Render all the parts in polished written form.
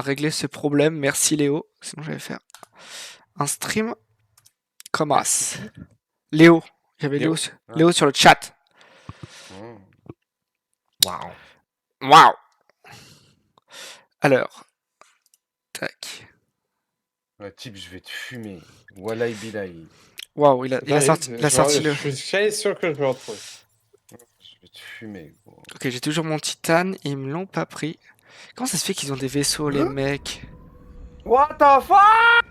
régler ce problème. Merci Léo. Sinon, je vais faire un stream comme as. Léo. Il y avait Léo, Léo sur le chat. Waouh. Waouh. Alors. Tac. Ouais, type, je vais te fumer. Wallahi billahi. Waouh, il a sorti le... Je suis sûr que je vais le retrouver. Je vais te fumer, gros. Ok, j'ai toujours mon titane et ils me l'ont pas pris. Comment ça se fait qu'ils ont des vaisseaux, les mecs? What the fuck?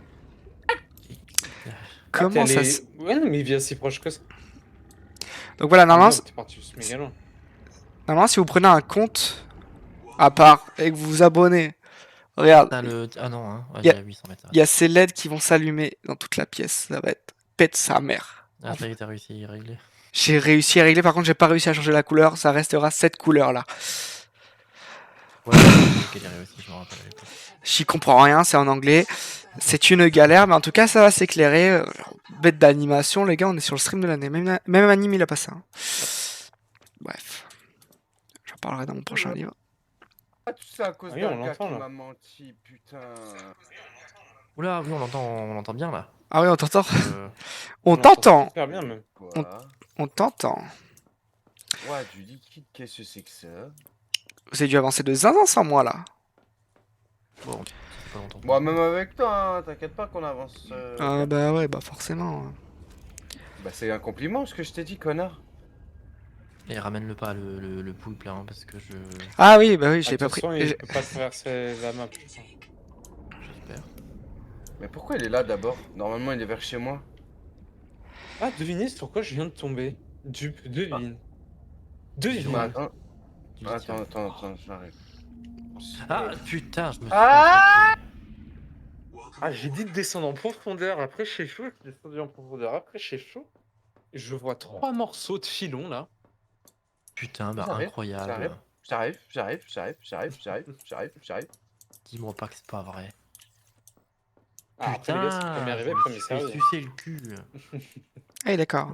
Comment ça se... Ouais, non, mais il vient si proche que ça. Donc voilà, normalement, T'es parti méga loin. normalement, si vous prenez un compte à part et que vous vous abonnez, regarde, Ah non, hein. Ouais, Y a- il y a 800 mètres. il y a ces LED qui vont s'allumer dans toute la pièce. Ça va être pète sa mère. Ah, ça y est, t'as réussi à régler. J'ai réussi à régler, par contre, j'ai pas réussi à changer la couleur. Ça restera cette couleur-là. Ouais, j'ai galéré aussi, je me rappelle. J'y comprends rien, c'est en anglais. C'est une galère, mais en tout cas, ça va s'éclairer. Bête d'animation, les gars, on est sur le stream de l'année. Même anime, il a pas ça. Hein. Bref. J'en parlerai dans mon prochain livre. Ah, tout ça à cause Oui, d'un on gars qui l'entend, là. m'a menti, putain. Oula, oui, on l'entend bien là. Ah oui, on t'entend On On t'entend Super bien, même. Quoi? On t'entend. Ouais, du liquide, qu'est-ce que c'est que ça? Vous avez dû avancer de zinzin sans moi, là. Bon, ça fait pas longtemps. Bon, même avec toi, hein, t'inquiète pas qu'on avance. Ah bah ouais, bah forcément. Bah, c'est un compliment ce que je t'ai dit, connard. Et ramène-le pas le poulpe là, hein, parce que je. Ah oui, bah oui, je l'ai pas pris. Il peut pas traverser la map. J'espère. Mais pourquoi il est là d'abord? Normalement, il est vers chez moi. Ah, devinez sur quoi je viens de tomber. Dupe, devine. Devine. Bah, attends, Du attends, j'arrive. Ah putain, je me suis. Ah Ah, j'ai dit de descendre en profondeur. Après, chez chaud, je suis descendu en profondeur. Après, chez chaud. Et je vois 3 morceaux de filon là. Putain, bah J'arrive, incroyable. J'arrive. Dis-moi pas que c'est pas vrai. Ah, après, les gars, c'est le premier arrivé, premier je servi. vais sucer le cul. Ah d'accord.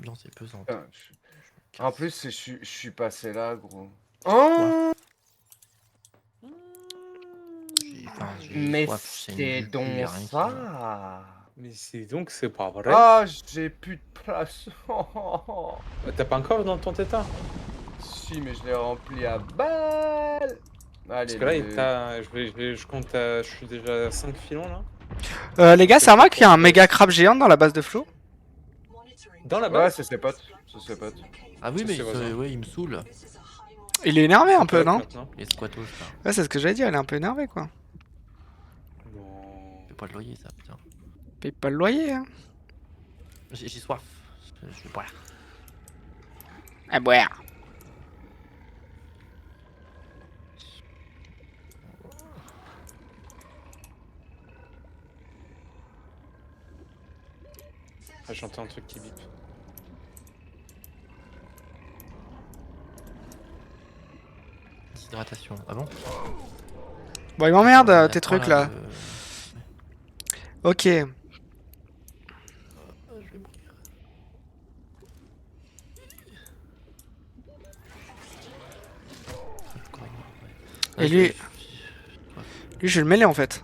Non, c'est pesant. Putain, En plus, je suis passé là, gros. Oh Mais c'est donc ça. Mais c'est donc, c'est pas vrai. Ah, j'ai plus de place. T'as pas encore dans ton tétard? Si, mais je l'ai rempli à balle. Allez, Parce que là, je compte, je suis déjà à 5 filons là. Les gars, c'est remarque qu'il y a un méga crabe géant dans la base de Flo. Dans la Ouais, base. c'est ses potes. Ah oui, Ça, mais c'est vrai. ouais, il me saoule. Il est énervé un peu, non? Les squatos là. Ouais, c'est ce que j'allais dire, il est un peu énervé, quoi. Non. Je fais pas de loyer ça, putain. Paye pas le loyer, hein. J'ai soif. Je vais boire. À boire. Ah, j'entends un truc qui bip. Déshydratation. Ah bon? Bon, il m'emmerde, tes trucs, là. Ok. Je vais mourir. Et lui, je vais le mêler, en fait.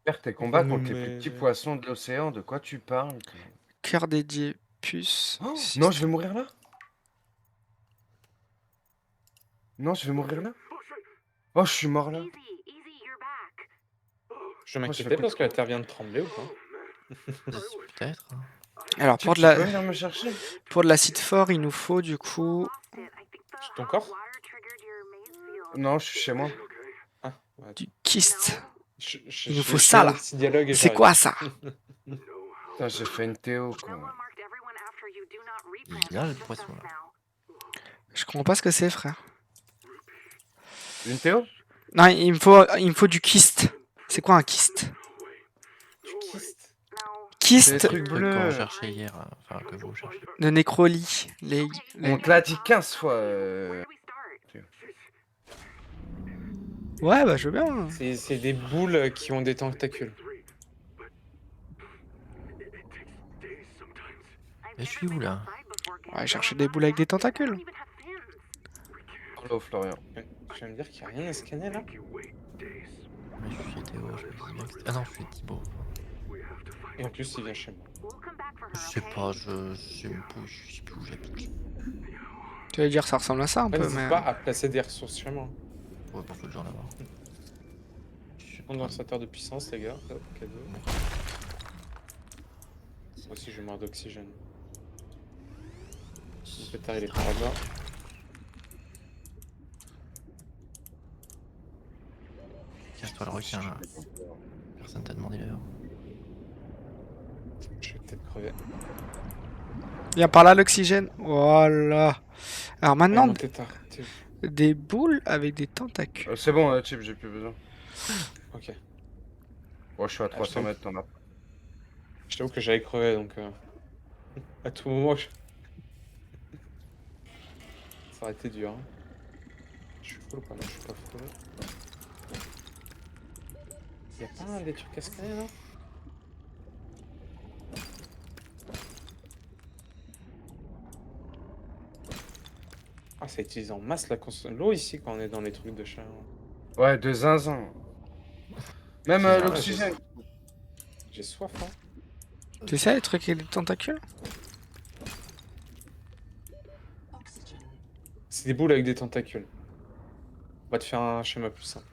Faire tes combats contre les plus petits poissons de l'océan, de quoi tu parles? Cœur dédié, puce. Oh, non, je vais mourir là. Non, je vais mourir là. Oh, je suis mort là. Je m'inquiétais parce que la terre vient de trembler ou pas? Peut-être. Alors, Tu pour peux venir me chercher? de l'acide fort, il nous faut, du coup... Sur ton corps? Non, je suis chez moi. Ah, ouais. Du kyste. Il nous Je faut fais ça, un là. petit dialogue et C'est j'arrive. quoi, ça? Putain, j'ai fait une Théo, quoi. Il y a le poisson là. Je comprends pas ce que c'est, frère. Une Théo? Non, il me faut du kyste. C'est quoi un kyste? Du kyste? C'est des Kyste trucs Qu'on bleus. cherchait hier, enfin que vous cherchez. de nécrolie. Les... On te l'a dit 15 fois. Les... Théo. Bah, Ouais, bah je veux bien. C'est des boules qui ont des tentacules. Et je suis où là? Ouais, chercher des boules avec des tentacules. Hello, Florian. Tu vas me dire qu'il n'y a rien à scanner là? Mais je suis Théo, je me disais bien que c'était- Ah non, je suis Thibaut. Et en plus, il vient chez moi. Je sais pas, je sais même pas, je sais plus où j'habite. Tu vas dire ça ressemble à ça un peu, N'hésite mais. pas à placer des ressources chez moi. Ouais, pour le genre là-bas. Je suis pas- Condensateur de puissance, les gars. Hop, cadeau. Bon. Moi aussi, je meurs d'oxygène. Le pétard, il est par là-bas. Casse-toi le requin là. Personne t'a demandé d'ailleurs. Je vais peut-être crever. Viens par là l'oxygène. Voilà. Alors maintenant, Mon tétard. des boules avec des tentacules. C'est bon, Chip, j'ai plus besoin. Ok. Bon, je suis à 300 t'avoue. mètres, t'en as. Je t'avoue que j'allais crever donc. À tout moment, ça aurait été dur. Hein. Je suis full ou pas? Non, je suis pas full. Y'a pas un des trucs à scanner là? Ah, ça utilise en masse l'eau ici quand on est dans les trucs de chat. Ouais, de zinzin. Même C'est l'oxygène. J'ai soif, hein. C'est ça les trucs avec des tentacules? C'est des boules avec des tentacules. On va te faire un schéma plus simple.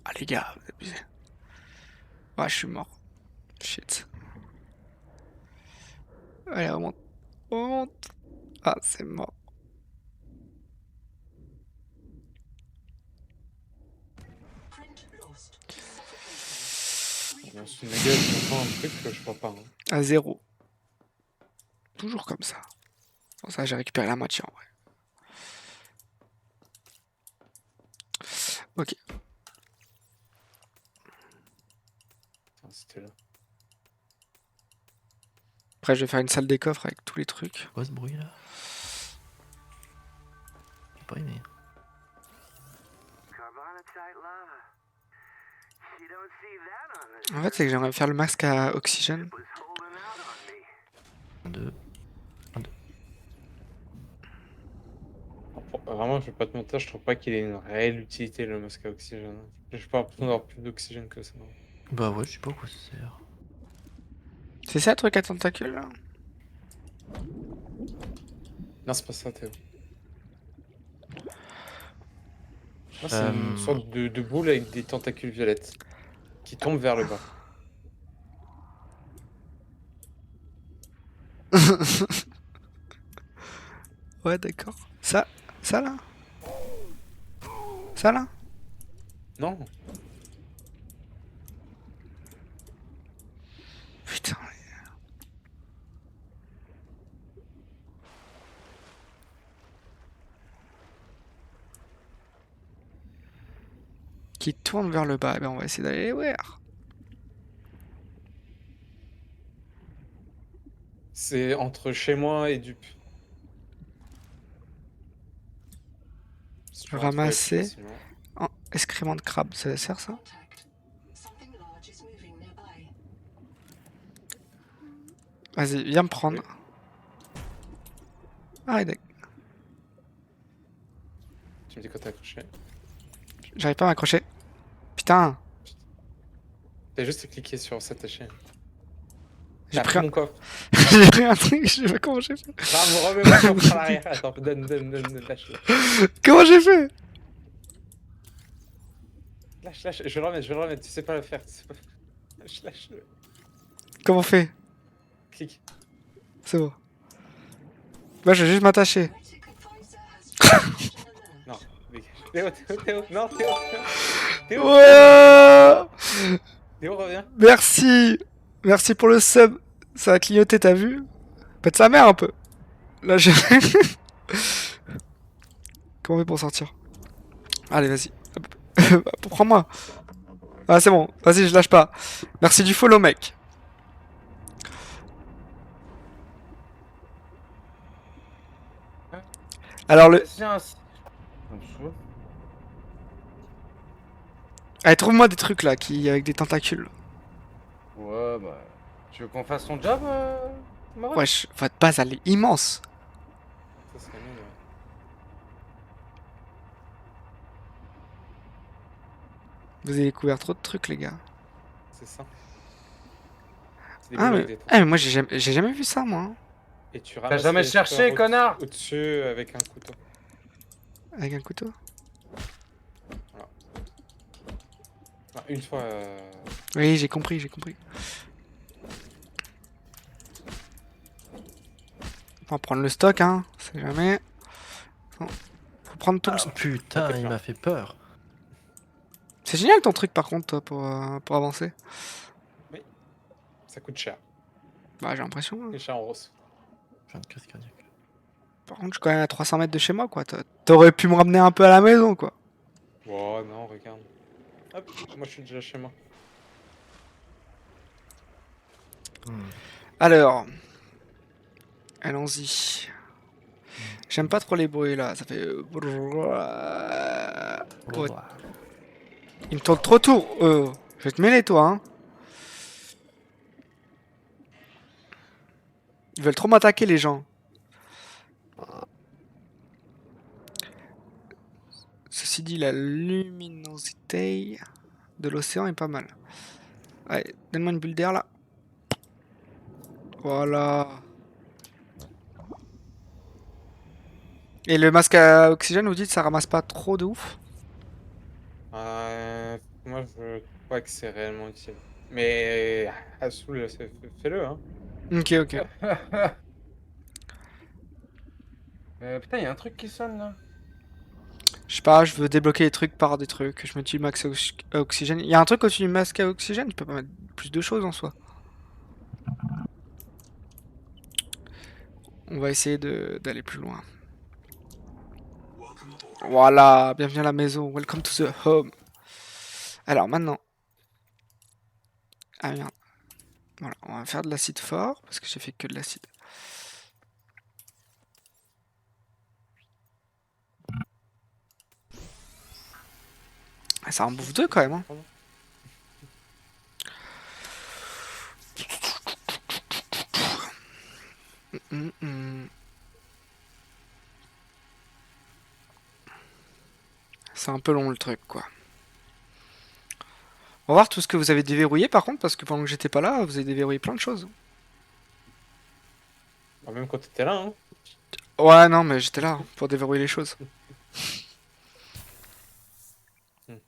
Ah les gars, vous abusez. Ouais, je suis mort. Shit. Allez, remonte. Remonte. Ah, c'est mort. On se méga content un truc que je crois pas. Hein. À 0. Toujours comme ça. Bon, ça, j'ai récupéré la moitié en vrai. Ok. Attends, c'était là. Après, je vais faire une salle des coffres avec tous les trucs. Quoi ce bruit là? J'ai pas aimé. En fait, c'est que j'aimerais faire le masque à oxygène. 2. Vraiment, je vais pas te mentir, je trouve pas qu'il ait une réelle utilité le masque à oxygène. Je pas l'impression d'avoir plus d'oxygène que ça. Bah ouais, je sais pas à quoi ça sert. C'est ça le truc à tentacules là? Non, c'est pas ça, Théo. Moi, c'est une sorte de boule avec des tentacules violettes qui tombent vers le bas. Ouais, d'accord. Ça là? Ça là? Non, Putain. Qui tourne vers le bas. Eh ben, on va essayer d'aller les voir. c'est entre chez moi et Dupe. Si tu veux en trouver plus Ramasser. facilement. Oh, excrément de crabe, ça sert ça? Vas-y, viens me prendre. Ah, d'accord. Tu me dis quand t'as accroché. J'arrive pas à m'accrocher. Putain, T'as juste cliqué sur s'attacher. j'ai J'ai pris pris un... mon coffre. j'ai pris un truc, je sais pas comment j'ai fait. Bravo, remets mon coffre à l'arrière. Attends, donne, lâche-le. Comment j'ai fait? Lâche, je vais le remettre, tu sais pas le faire. Tu sais pas... Lâche-le. Comment on fait? Clique. C'est bon. Moi, je vais juste m'attacher. Non, dégage. Théo, non, Théo, Ouais. Théo, reviens. Merci. Merci pour le sub. Ça a clignoté, t'as vu? Pète sa mère un peu. Là, j'ai... Comment on fait pour sortir? Allez, vas-y. Prends-moi. Ah, c'est bon. Vas-y, je lâche pas. Merci du follow, mec. Alors, le... Tiens, ça me saoule. Allez, trouve-moi des trucs là qui avec des tentacules. Ouais, bah. Tu veux qu'on fasse son job, Maroc? Wesh, votre base elle est immense. Ça serait mieux, ouais. Vous avez découvert trop de trucs, les gars. C'est ça. C'est des Ah, boules mais, avec des ah, mais moi tentacules. j'ai jamais vu ça, moi. Hein. Et tu ramasses jamais les cherché, spores connard? au-dessus avec un couteau. Avec un couteau. Ah, une fois. Oui, j'ai compris, j'ai compris. On va prendre le stock, hein. C'est jamais. Bon, faut prendre tout le Ah, stock. putain, il m'a fait peur. C'est génial ton truc, par contre, toi, pour avancer. Oui. Ça coûte cher. Bah, j'ai l'impression. Hein. C'est cher en rose. J'ai une crise cardiaque. Par contre, je suis quand même à 300 mètres de chez moi, quoi. T'aurais pu me ramener un peu à la maison, quoi. Oh non, regarde. Hop, moi je suis déjà chez moi. Alors. Allons-y. J'aime pas trop les bruits, là. Ça fait. Ouais. Il me tourne trop tour. Je vais te mêler, toi, hein. Ils veulent trop m'attaquer, les gens. Ceci dit, la luminosité de l'océan est pas mal. Allez, donne-moi une bulle d'air, là. Voilà. Et le masque à oxygène, vous dites, ça ramasse pas trop de ouf? Moi je crois que c'est réellement utile. Mais Hasoul, fais-le, hein. Ok, ok. Putain, y a un truc qui sonne là. Je sais pas, je veux débloquer les trucs par des trucs. Je me tue max à oxygène. Il y a un truc au-dessus du masque à oxygène, tu peux pas mettre plus de choses en soi. On va essayer d'aller plus loin. Voilà, bienvenue à la maison. Welcome to the home. Alors maintenant. Ah merde. Voilà, on va faire de l'acide fort, parce que j'ai fait que de l'acide. Ah, ça en bouffe deux quand même. Hein. Hum, hum. C'est un peu long le truc, quoi. On va voir tout ce que vous avez déverrouillé par contre, parce que pendant que j'étais pas là, vous avez déverrouillé plein de choses. Bah, même quand t'étais là, hein. Ouais, non, mais j'étais là pour déverrouiller les choses. Mhm.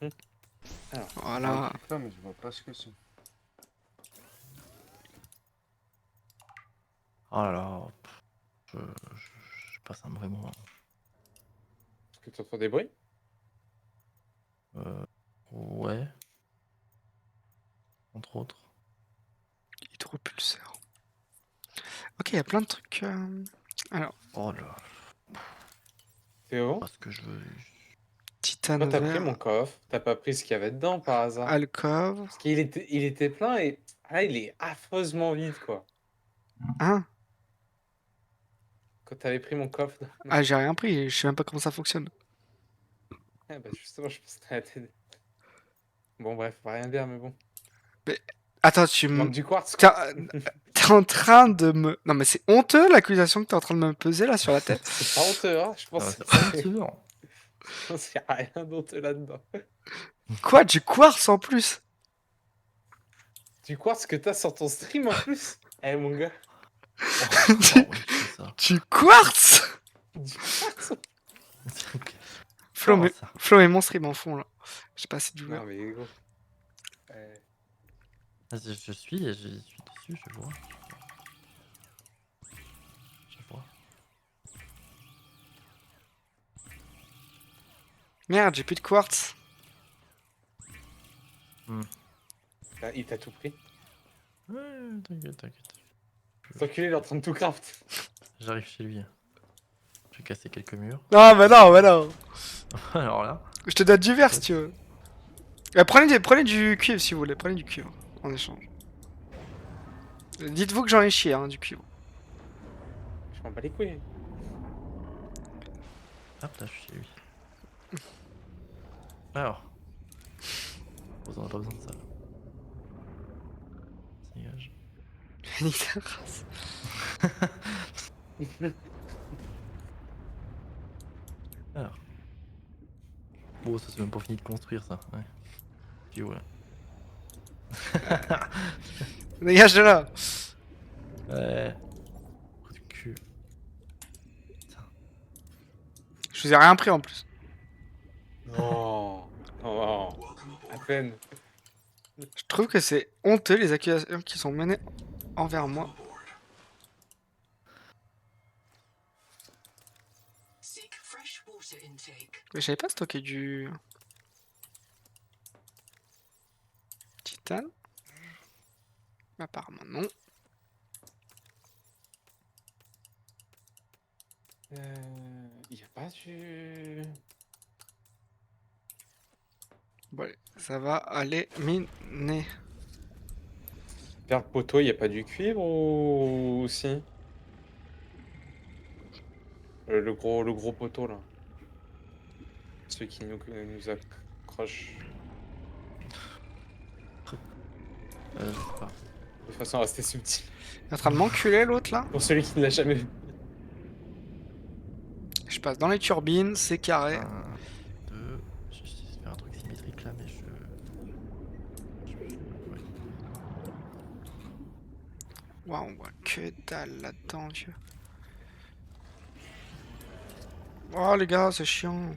Y'a un Voilà. truc là, mais je vois pas ce que c'est. Oh là là. Je passe un mauvais moment. Est-ce que tu entends des bruits? Ouais. Entre autres. Hydropulseur. Ok, il y a plein de trucs. Alors, Oh là. Théo? Parce que je veux. titane Toi, t'as pris vert, mon coffre. T'as pas pris ce qu'il y avait dedans par hasard. alcove. Parce il était plein et là, il est affreusement vide, quoi. Hein? Quand t'avais pris mon coffre. Ah, j'ai rien pris, je sais même pas comment ça fonctionne. Ah, bah, justement, je pense que t'allais t'aider. Bon, bref, on va rien dire, mais bon. Mais, attends, Il manque du quartz, T'es quoi. t'es en train de me... Non mais c'est honteux l'accusation que t'es en train de me peser là sur la tête. C'est pas honteux, hein. Je pense Ah, que c'est honteux. qu'il y a rien d'honteux là-dedans. Quoi, du quartz en plus? Du quartz que t'as sur ton stream en plus? Eh, mon gars. Oh, oui, c'est ça. Du quartz? Du quartz? Flo, Comment mais... ça Flo et mon stream en fond là. Je sais pas si tu vois. Non, mais gros. Vas-y, je suis dessus, je vois. Je vois. Merde, j'ai plus de quartz. Là, il t'a tout pris. Ouais, t'inquiète. Cet enculé, il est en train de tout craft. J'arrive chez lui. Je vais casser quelques murs. Non, mais non, mais non. Alors là. Je te donne du verre si tu veux. Prenez du cuivre si vous voulez, prenez du cuivre en échange. Dites-vous que j'en ai chié, hein, du cuivre. Je m'en bats les couilles. Hop là, je suis chez lui. Alors. Bon, on a pas besoin de ça. Là. Ça dégage. Nique ta race. Alors. Bon, ça c'est même pas fini de construire ça. Ouais. Puis voilà. Dégage de là. Ouais. Trou du cul. Putain. Je vous ai rien pris en plus. Non. Oh, à peine. Je trouve que c'est honteux les accusations qui sont menées envers moi. Mais j'avais pas stocké du titane. Apparemment non. Y a pas du... Bon, allez, ça va aller miner. Vers le poteau, y a pas du cuivre ou si? Le gros poteau là. Celui qui nous accroche. Je sais pas. De façon à rester subtil. Il est en train de m'enculer l'autre là. Pour celui qui ne l'a jamais vu. Je passe dans les turbines, c'est carré. 1, 2. J'essaie de faire un truc symétrique là, mais je. Ouais. Waouh, on voit que dalle là-dedans, vieux. Oh les gars, c'est chiant.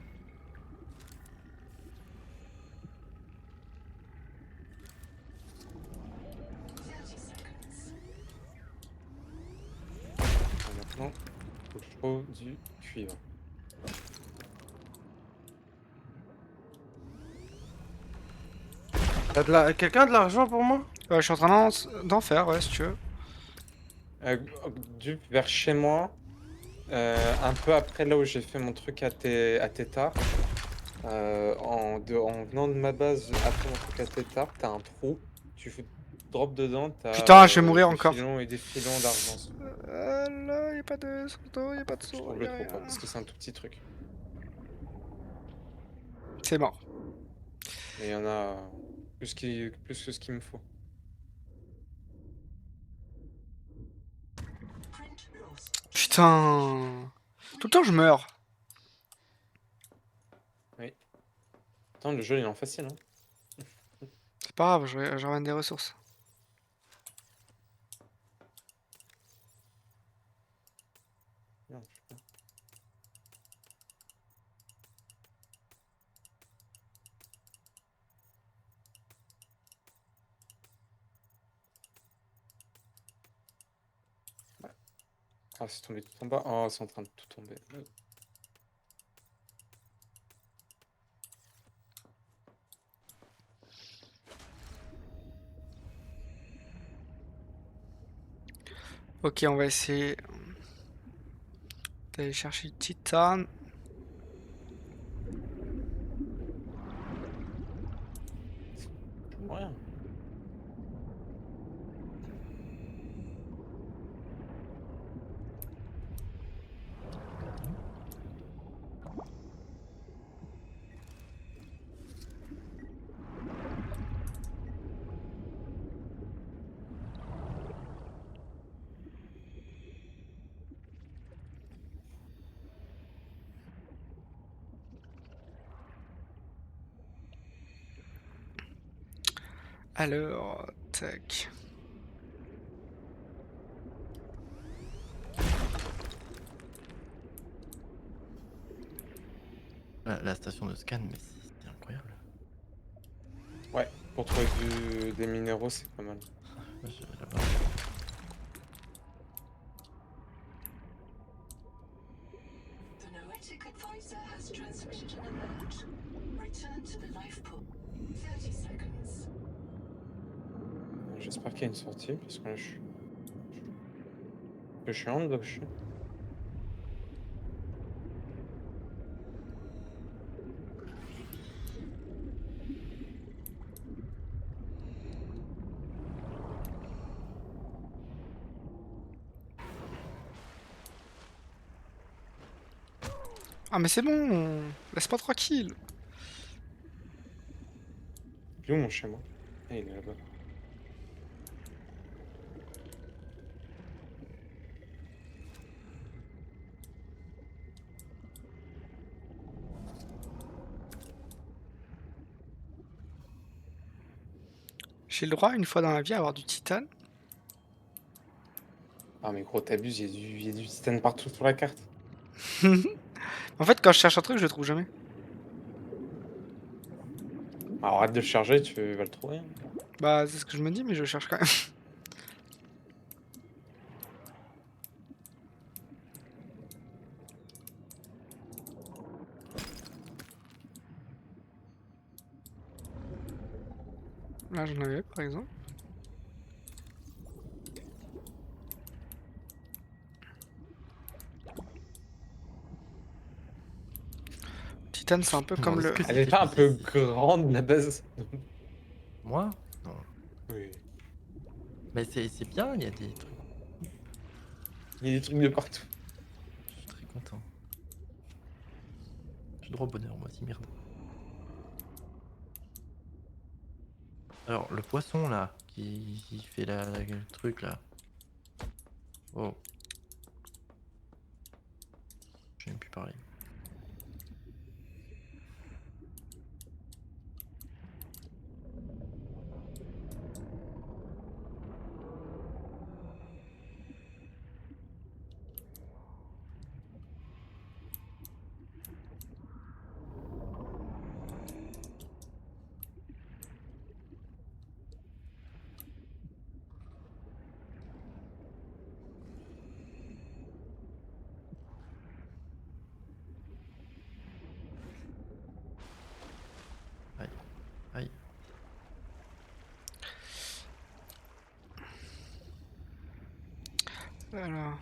Maintenant, faut que je trouve du cuivre. Quelqu'un a de l'argent pour moi? Je suis en train d'en faire, ouais, si tu veux. Vers chez moi, un peu après là où j'ai fait mon truc à Tétard, en venant de ma base après mon truc à Tétard, t'as un trou, drop dedans, t'as Putain, je vais mourir des encore. filons et des filons d'argent. Là, y'a pas de saut, y'a pas de Je saut. trouve Y le a trou rien. quoi, parce que c'est un tout petit truc. C'est mort. Mais il y en a plus que ce qu'il me faut. Putain. Tout le temps, je meurs. Attends, le jeu il est en facile hein. C'est pas grave, je ramène des ressources. Merde, putain. Ah, c'est tombé tout en bas. Oh, c'est en train de tout tomber. Ok, on va essayer d'aller chercher le titane. Rien. Alors, tac. La station de scan, mais c'est incroyable. Ouais, pour trouver des minéraux, c'est pas mal. Là-bas. J'espère qu'il y a une sortie, parce que là, je suis en gauche. Ah mais c'est bon, laisse pas tranquille. Il est où mon chez moi? Ah, il est là-bas. J'ai le droit, une fois dans la vie, à avoir du titane. Ah mais gros, t'abuses, il y a du titane partout sur la carte. En fait, quand je cherche un truc, je le trouve jamais. Alors arrête de le charger, tu vas le trouver, hein. Bah, c'est ce que je me dis, mais je le cherche quand même. Là, j'en avais, par exemple. Titane, c'est un peu comme Bon, est-ce le... que Elle est c'était pas un peu spécifique? grande la base? Moi? Non. Oui. Mais c'est bien, il y a des trucs. Il y a des trucs de partout. Je suis très content. J'ai droit au bonheur, moi aussi, merde. Alors, le poisson là, qui fait le truc là. Oh, je n'ai même plus parler. Aïe, aïe. Alors...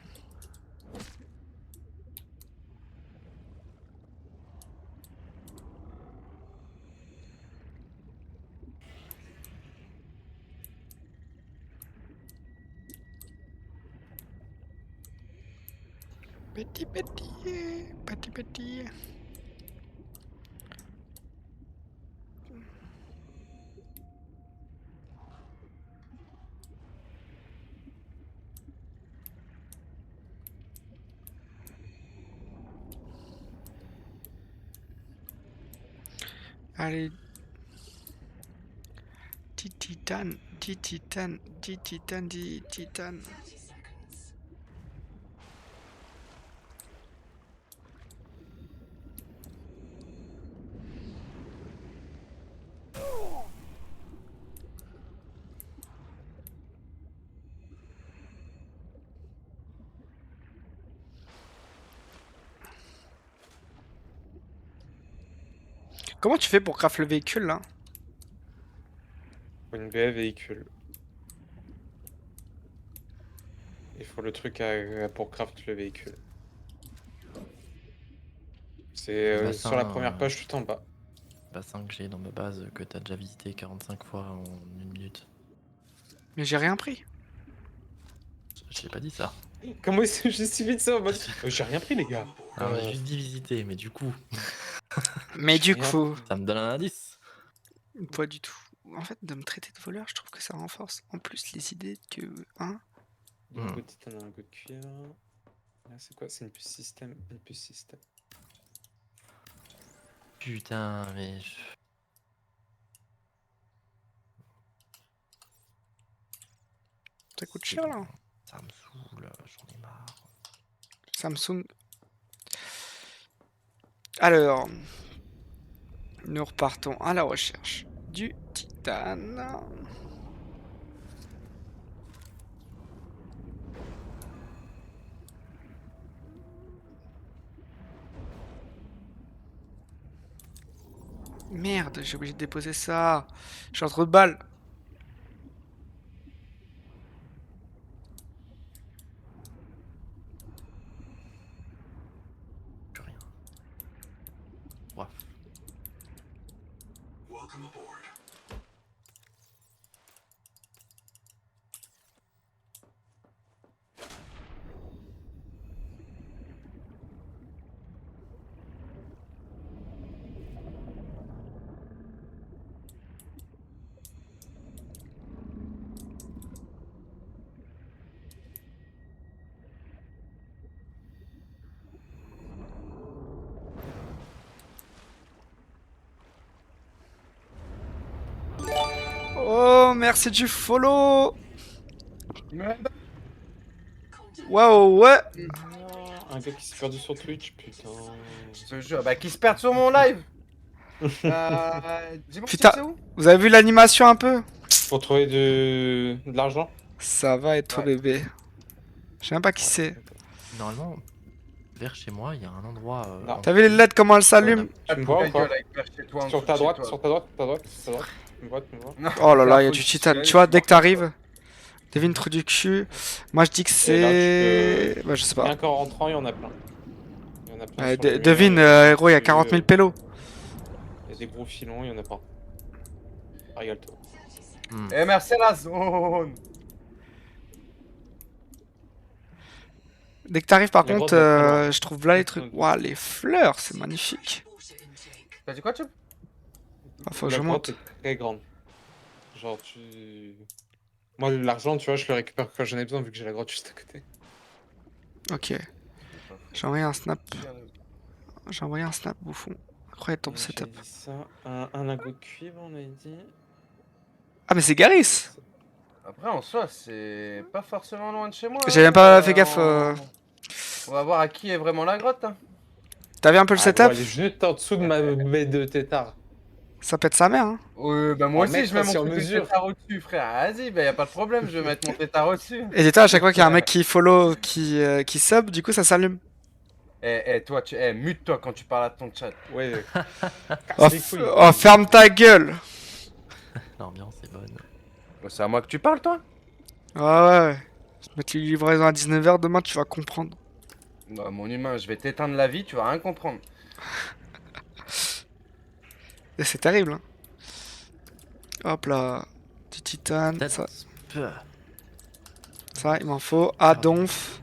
Petit, petit, petit, petit. Allez. 10 titane, 10 titane, 10 titane, 10 titane. Comment tu fais pour craft le véhicule là? Faut une BF véhicule. Il faut le truc pour craft le véhicule. C'est sur la première page tout en bas. Bassin que j'ai dans ma base que t'as déjà visité 45 fois en une minute. Mais j'ai rien pris. J'ai pas dit ça. Comment est-ce que j'ai suivi de ça en mode j'ai rien pris les gars. Alors j'ai juste dit visiter, mais du coup, Mais du rien coup, ça me donne un indice. pas du tout. En fait, de me traiter de voleur, je trouve que ça renforce en plus les idées que... Hein? Hmm. Un goût de titane, un goût de cuir. Là, c'est quoi? C'est une puce système. Une puce système. Putain, mais Ça coûte c'est cher bon. là. Ça me saoule, j'en ai marre. Samsung. Alors, nous repartons à la recherche du titane. Merde, j'ai obligé de déposer ça. Je suis entre deux balles. Plus rien. Bref. merci du follow. Mais- Waouh, ouais. Un gars qui s'est perdu sur Twitch, putain. Je te jure, bah qui se perd sur mon live. Dis-moi, Putain. c'est où? Vous avez vu l'animation un peu? Pour trouver de l'argent. Ça va et tout, Ouais. bébé. Je sais même pas qui c'est. Normalement, vers chez moi, il y a un endroit. Non. T'as vu les LED comment elles s'allument? Tu me vois ou pas? Chez toi, en Sur dessous ta de chez droite, toi. sur ta droite, ta droite, ta droite. Tu me vois, tu me vois. Non, Oh là là, c'est il y a un du faux titane. tutoriel, Tu vois, je dès que comprends t'arrives, devine trou du cul. Moi je dis que Et là, c'est. Bah, je sais pas. Rien qu'en rentrant, il y en a plein. Il y en a plein. sur le mur, Devine, héros, il y a 40 000 pélos. Il y a des gros filons, il y en a pas. Régale-toi. Hmm. pas. Eh, merci la zone. Dès que t'arrives, par Les contre, grottes doivent pas loin. je trouve là les trucs. Waouh, les fleurs, c'est magnifique. T'as dit quoi, tu? Ah, faut que je La grotte monte. est très grande. Genre, tu. Moi, l'argent, tu vois, je le récupère quand j'en ai besoin vu que j'ai la grotte juste à côté. Ok. J'ai envoyé un snap. J'ai envoyé un snap, bouffon. Incroyable ton J'ai setup. dit ça. Un lingot de cuivre, on a dit. Ah, mais c'est Garys! Après, en soi, c'est pas forcément loin de chez moi. J'ai même pas fait gaffe. On va voir à qui est vraiment la grotte. Hein. T'as vu un peu le Ah, setup? bon, elle est juste en dessous de ma baie de tétard. Ça pète sa mère, hein. Bah moi En aussi, mètre je mets mon sur truc de mesure. tétard au-dessus, frère. Vas-y, bah y a pas de problème, je vais mettre mon tétard au-dessus. Et dis-toi, à chaque fois qu'il y a un mec qui follow, qui sub, du coup ça s'allume. Toi, mute-toi quand tu parles à ton chat. Ouais. Oh, Casse les couilles. oh, ferme ta gueule! L'ambiance est bonne. C'est à moi que tu parles, toi? Ouais, ouais. Je vais mettre les livraisons à 19h, demain tu vas comprendre. Bah, mon humain, je vais t'éteindre la vie, tu vas rien comprendre. Et c'est terrible, hein. Hop là. Du titane, Peut-être. ça, il m'en faut. Ah, donf.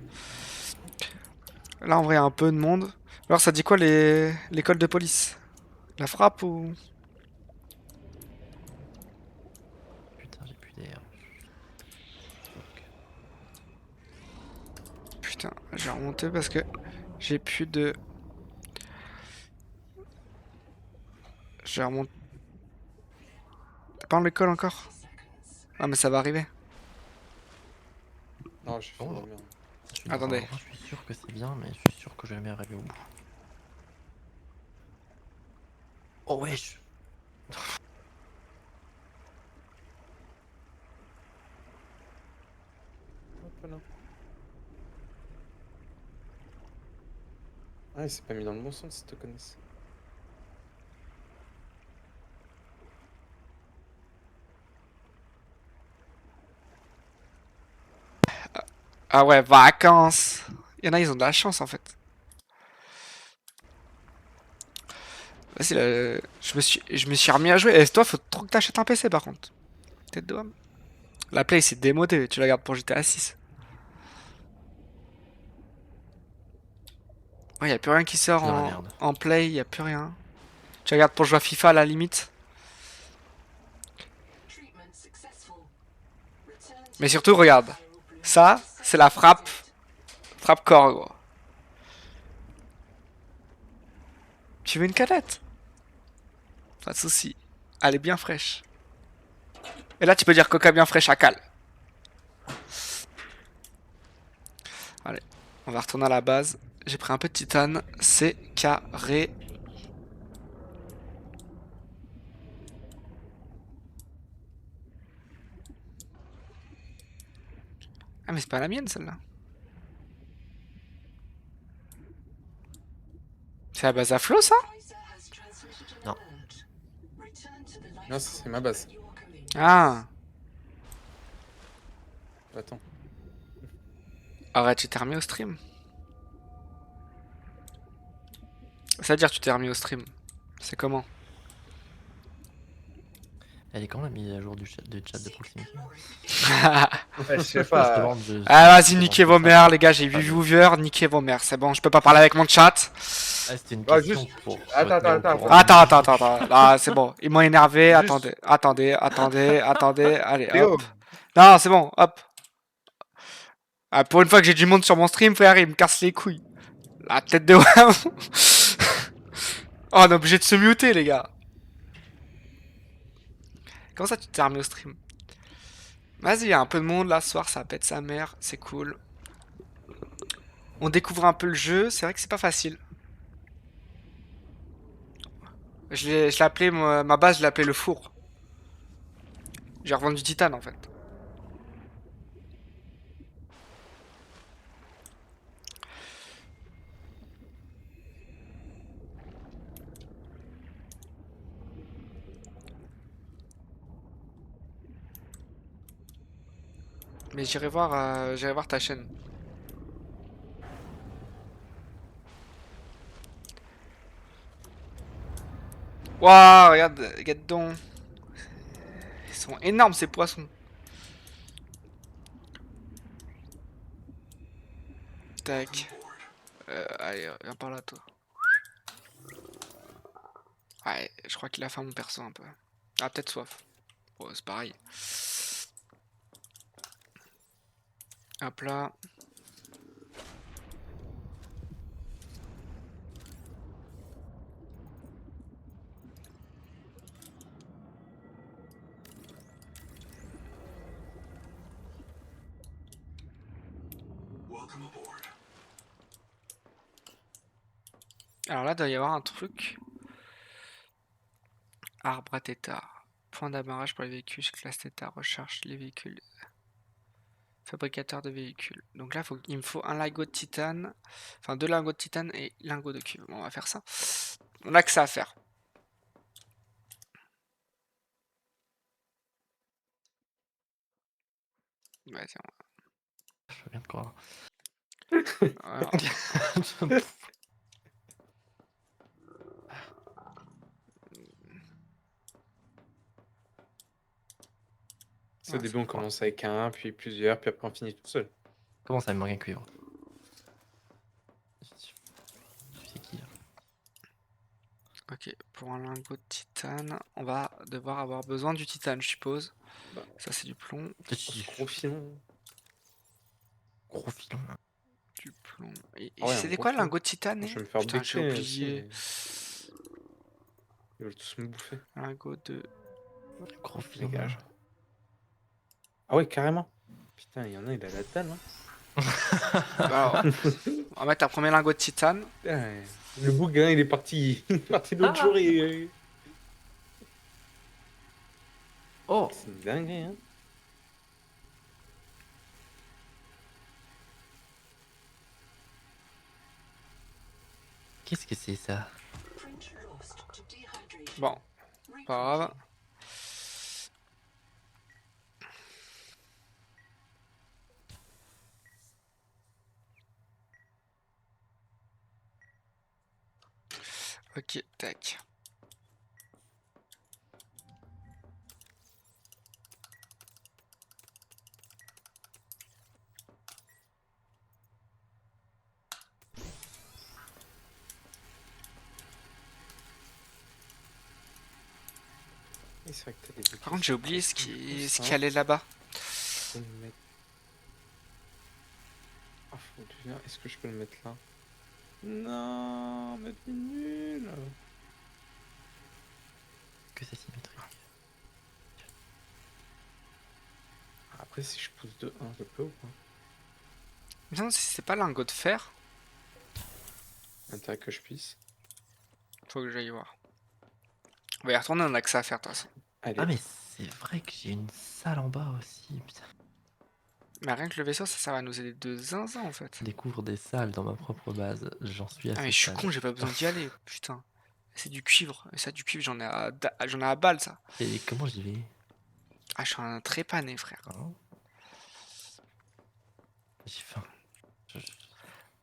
Là, en vrai, il y a un peu de monde. Alors, ça dit quoi l'école de police? La frappe ou. Putain, j'ai plus d'air. Putain, je vais remonter parce que j'ai plus de. Je vais remonter. T'es pas en l'école encore? Ah, mais ça va arriver. Non, je fais Oh. la merde. Je suis dans un Attendez. endroit, je suis sûr que c'est bien, mais je suis sûr que je vais jamais arriver au bout. Oh wesh! Hop là. Ah, il s'est pas mis dans le bon sens, te connaissent. Ah ouais, vacances. Il y en a, ils ont de la chance en fait. Vas-y, là, je me suis remis à jouer. Et toi, faut trop que t'achètes un PC par contre. Tête de homme. La Play, c'est démodé. Tu la gardes pour GTA 6. Ouais, y a plus rien qui sort Dans la merde. en Play, y a plus rien. Tu regardes pour jouer à FIFA à la limite. Mais surtout, regarde. Ça, c'est la frappe. Frappe corps, gros. Tu veux une canette? Pas de soucis. Elle est bien fraîche. Et là, tu peux dire coca bien fraîche à Cal. Allez, on va retourner à la base. J'ai pris un peu de titane. C'est carré. Ah, mais c'est pas la mienne, celle-là. C'est la base à flot, ça? Non. Non, ça, c'est ma base. Ah. Attends. Arrête, tu t'es remis au stream. C'est-à-dire, tu t'es remis au stream. C'est comment? Elle est quand la mise à jour du chat de proximité? Je sais pas. Ah, vas-y, niquez vos mères, les gars, j'ai 8 viewers, niquez vos mères. C'est bon, je peux pas parler avec mon chat. Ah, c'était une Ouais, question juste- pour. Attends, te mettre au attends, courant. Attends. Ah, c'est bon, ils m'ont énervé. Juste- Attendez. Allez, Théo, hop. Non, c'est bon, hop. Ah, pour une fois que j'ai du monde sur mon stream, frère, il me casse les couilles. La tête de WAM. Oh, on est obligé de se muter, les gars. Comment ça, tu t'es remis au stream? Vas-y, il y a un peu de monde là ce soir, ça pète sa mère, c'est cool. On découvre un peu le jeu, c'est vrai que c'est pas facile. Je l'ai appelé, ma base, je l'ai appelé le four. J'ai revendu du titane en fait. Mais j'irai voir ta chaîne. Waouh, regarde donc. Ils sont énormes ces poissons. Tac. Allez, viens par là toi. Ouais, je crois qu'il a faim mon perso un peu. Ah, peut-être soif. Bon, c'est pareil. Hop là. Alors là, il doit y avoir un truc. Arbre à tétard. Point d'amarrage pour les véhicules, classe tétard, recherche les véhicules. Fabricateur de véhicules. Donc là, il me faut un lingot de titane. Enfin, 2 lingots de titane et lingot de cuivre. Bon, on va faire ça. On a que ça à faire. Vas-y, Je viens de croire. on C'est au Ouais, début, on froid. commence avec un, puis plusieurs, puis après, on finit tout seul. Comment ça, il me manque un cuivre? Tu sais qui là? Ok, pour un lingot de titane, on va devoir avoir besoin du titane, je suppose. Bah. Ça, c'est du plomb. Gros filon. Gros filon. Du plomb. Et Ah ouais, un c'était gros quoi le filon. lingot de titane? Je vais me faire Putain, j'ai buter oublié. aussi. Ils veulent tous me bouffer. Lingot de. Gros filon. Dégage. Ah ouais, carrément. Putain, il y en a, il a la dalle. Hein. Alors, on va mettre un premier lingot de titane. Putain, le bougain, il est parti. Il est parti l'autre jour et. Oh! C'est une dinguerie, hein. Qu'est-ce que c'est ça? Bon, pas grave. Ok, tac. Et c'est vrai que t'as des Par contre, j'ai oublié ce plus, qui hein. allait là-bas. Je peux le mettre. Ah, faut que je vienne. Est-ce que je peux le mettre là? Non, mais t'es nul. Que c'est symétrique. Après, si je pousse de 1, je peux ou pas? Non, c'est pas lingot de fer. Intérêt que je puisse. Faut que j'aille voir. On va y retourner, on a que ça à faire de toute façon. Allez. Ah mais c'est vrai que j'ai une salle en bas aussi, putain. Mais rien que le vaisseau, ça va nous aider de zinzin en fait. Je découvre des salles dans ma propre base, j'en suis Ah assez mais je suis fan. con, j'ai pas besoin d'y aller, putain. C'est du cuivre. Et ça, du cuivre, j'en ai à balle, ça. Et comment j'y vais? Ah, je suis un trépané, frère. Hein? J'ai faim.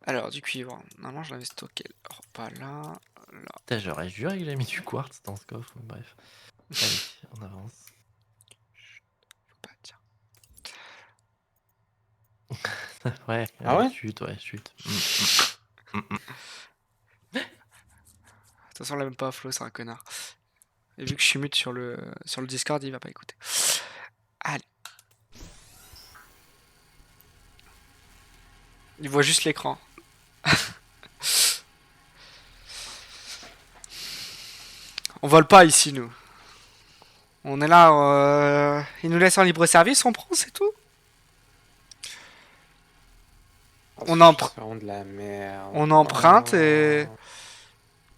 Alors, du cuivre. Normalement, je l'avais stocké. Alors, pas là. Là. Putain, j'aurais juré que j'avais mis du quartz dans ce coffre, mais bref. Allez, on avance. Faut pas dire. Ouais, Ah ouais? chute, ouais, chute. De toute façon, on l'a même pas à flow, c'est un connard. Et vu que je suis mute sur le Discord, il va pas écouter. Allez. Il voit juste l'écran. On vole pas ici, nous. On est là, ils nous laissent en libre service, on prend, c'est tout. Ah, On ce en jeu, pr- c'est vraiment de la merde. On emprunte et...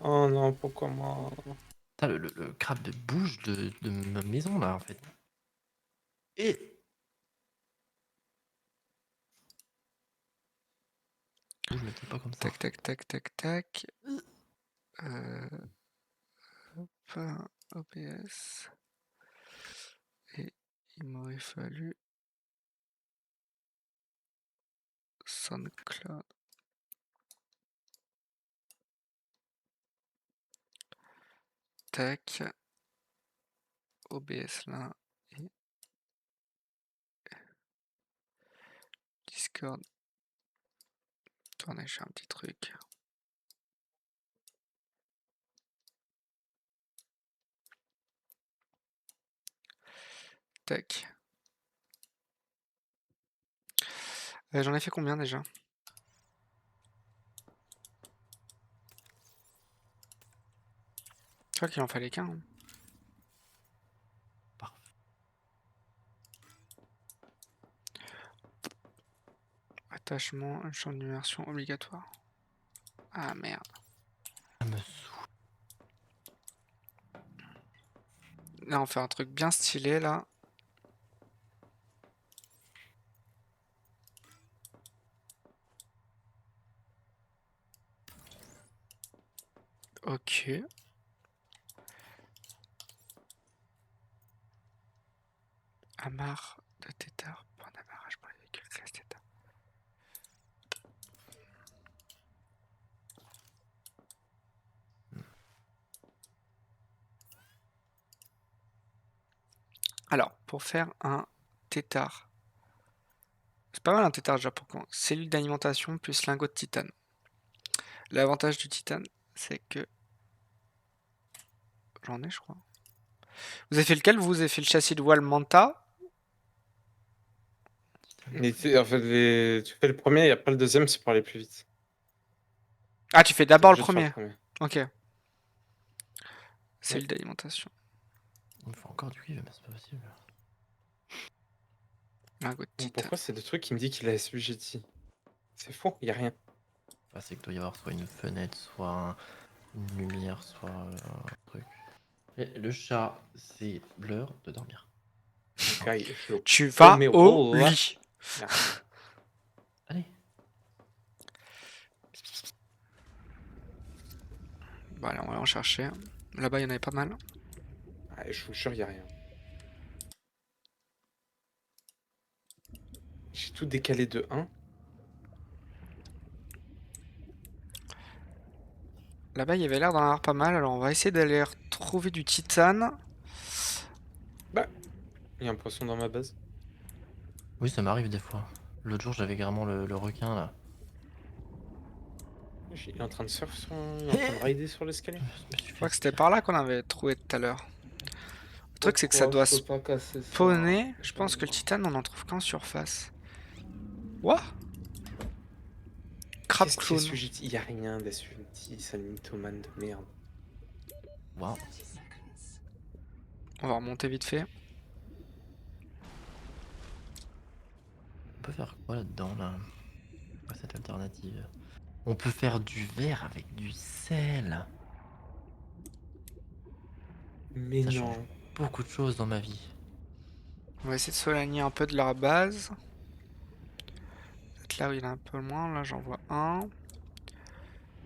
Oh non, pourquoi moi? Putain, le crabe de bouge de ma maison là en fait. Et. Bouge, mais peut-être pas comme ça. Tac, tac, tac, tac, tac. Hop, OBS. Et il m'aurait fallu SoundCloud. Tac. OBS là. Et Discord. Tournez, je fais un petit truc. Tac. J'en ai fait combien déjà? Je crois qu'il en fallait qu'un. Hein. Parfait. Attachement, un champ d'immersion obligatoire. Ah merde. Ça me saoule. Là, on fait un truc bien stylé là. Ok. Amarre de tétard. Point d'amarrage pour les véhicules classe tétard. Alors, pour faire un tétard. C'est pas mal un tétard déjà pour quand. Cellule d'alimentation plus lingot de titane. L'avantage du titane, c'est que. J'en ai, je crois. Vous avez fait lequel? Vous avez fait le châssis de voile Manta? Mais en fait, tu fais le premier et après le deuxième, c'est pour aller plus vite. Ah, tu fais T'es d'abord le obligé de faire premier. le premier. Ok. Cellule d'alimentation. Il me faut encore du cuivre, mais c'est pas possible. Lingot de Bon, titane. pourquoi c'est le truc qui me dit qu'il a SUGT? C'est faux, y a rien. Bah, c'est qu'il doit y avoir soit une fenêtre, soit une lumière, soit un truc. Et le chat, c'est l'heure de dormir. Ok, je le Tu vas promets au là. lit. Merci. Allez. Bon, allez, on va en chercher. Là-bas, il y en avait pas mal. Ah, je vous jure, y a rien. J'ai tout décalé de 1. Là-bas, il y avait l'air d'en avoir pas mal. Alors, on va essayer d'aller retrouver du titane. Bah, il y a un poisson dans ma base. Oui, ça m'arrive des fois. L'autre jour, j'avais carrément le requin là. Il est en train de surf il est en train de rider sur l'escalier. Je me suis Je crois fait que c'était tirer. par là qu'on avait trouvé tout à l'heure. Le truc, c'est que ça doit je peux pas casser ça. spawner. Je pense que le titane, on en trouve qu'en surface. What? Crab Qu'est-ce qu'il y a clown. SUGT? Y a rien d'SUGT, c'est un mythomane de merde. Waouh. On va remonter vite fait. On peut faire quoi là-dedans là? Quoi cette alternative? On peut faire du verre avec du sel. Mais Ça non. change beaucoup de choses dans ma vie. On va essayer de s'éloigner un peu de leur base. Peut-être là où il est un peu moins. Là, j'en vois un.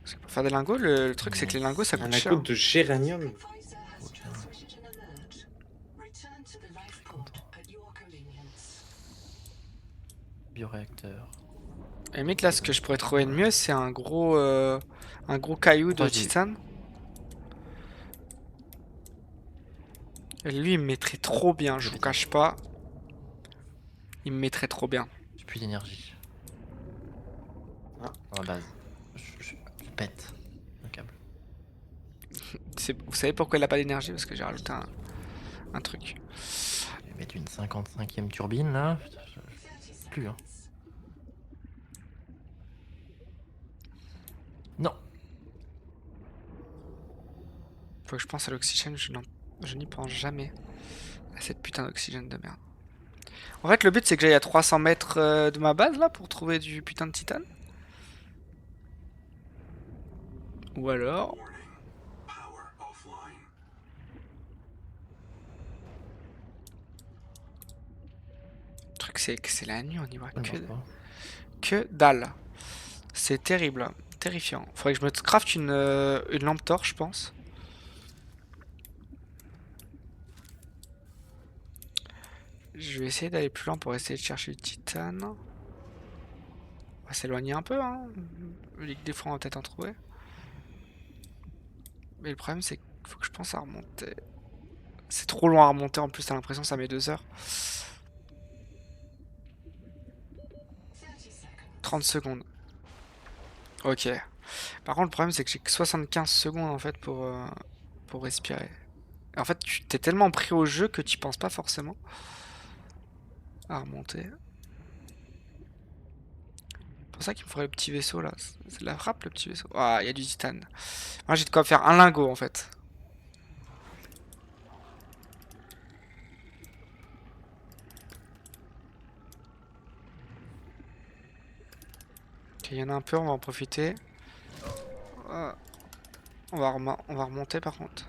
Parce que pour faire des lingots, le truc, c'est que les lingots, ça Un coûte lingot cher. de géranium. Oh, tiens. Bioréacteur. Et limite, là, ce que je pourrais trouver de mieux, c'est un gros caillou de 3G. titane. Et lui, il me mettrait trop bien, je vous cache pas. Il me mettrait trop bien. J'ai plus d'énergie. Ah. Dans la base. Je pète un câble. Vous savez pourquoi il a pas d'énergie? Parce que j'ai rajouté un truc. Je vais mettre une 55e turbine là. Putain, plus hein. Non. Faut que je pense à l'oxygène, je n'y pense jamais. Cette putain d'oxygène de merde. En fait, le but c'est que j'aille à 300 mètres de ma base là pour trouver du putain de titane. Ou alors. Le truc c'est que c'est la nuit, on y voit Ça ne marche pas. que dalle. C'est terrible, terrifiant. Faudrait que je me craft une lampe torche, je pense. Je vais essayer d'aller plus loin pour essayer de chercher du titane. On va s'éloigner un peu, hein. Vu que des fois on va peut-être en trouver. Mais le problème c'est qu'il faut que je pense à remonter. C'est trop loin à remonter en plus, t'as l'impression que ça met 2 heures. 30 secondes. Ok. Par contre le problème c'est que j'ai que 75 secondes en fait pour respirer. Et en fait tu t'es tellement pris au jeu que tu penses pas forcément à remonter. C'est pour ça qu'il me faudrait le petit vaisseau là. C'est de la frappe le petit vaisseau. Ah, il y a du titane. Moi j'ai de quoi faire un lingot en fait. Ok, il y en a un peu, on va en profiter. Ah, on va remonter par contre.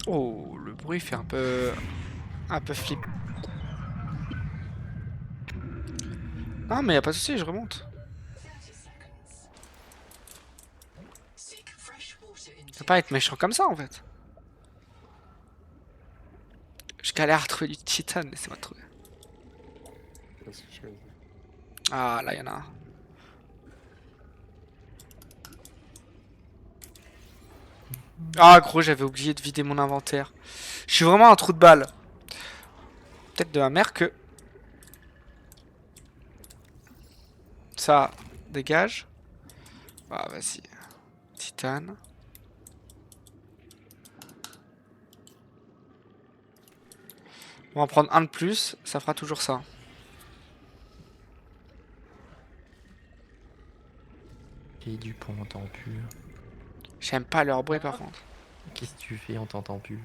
Oh, le bruit fait un peu flip. Non mais y a pas de souci, je remonte. Ça peut pas être méchant comme ça en fait. Je galère à trouver du titane, laissez-moi trouver. Parce que je me dis. Ah là y en a un. Ah gros, j'avais oublié de vider mon inventaire. Je suis vraiment un trou de balle. Peut-être de la mer que... Ça dégage. Ah vas-y. Titane. On va en prendre un de plus, ça fera toujours ça. Et du pont, on t'entend plus. J'aime pas leur bruit par contre. Qu'est-ce que tu fais? On t'entend plus.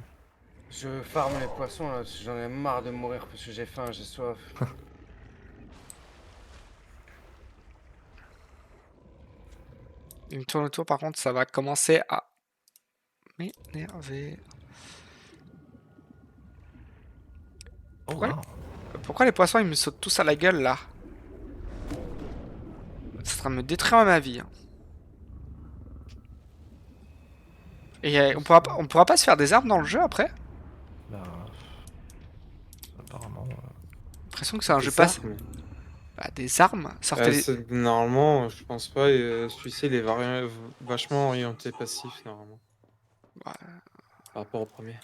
Je farme les poissons là, parce que j'en ai marre de mourir parce que j'ai faim, j'ai soif. Il me tourne autour par contre, ça va commencer à m'énerver. Oh, Pourquoi, wow. pourquoi les poissons ils me sautent tous à la gueule là? C'est en train de me détruire ma vie. Hein. Et on pourra pas se faire des armes dans le jeu après? Bah. Apparemment. J'ai l'impression que c'est un jeu Des passé. armes. Bah, des armes? Sortez Normalement, je pense pas. Celui-ci, il est vachement orienté passif, normalement. Ouais. Par rapport au premier.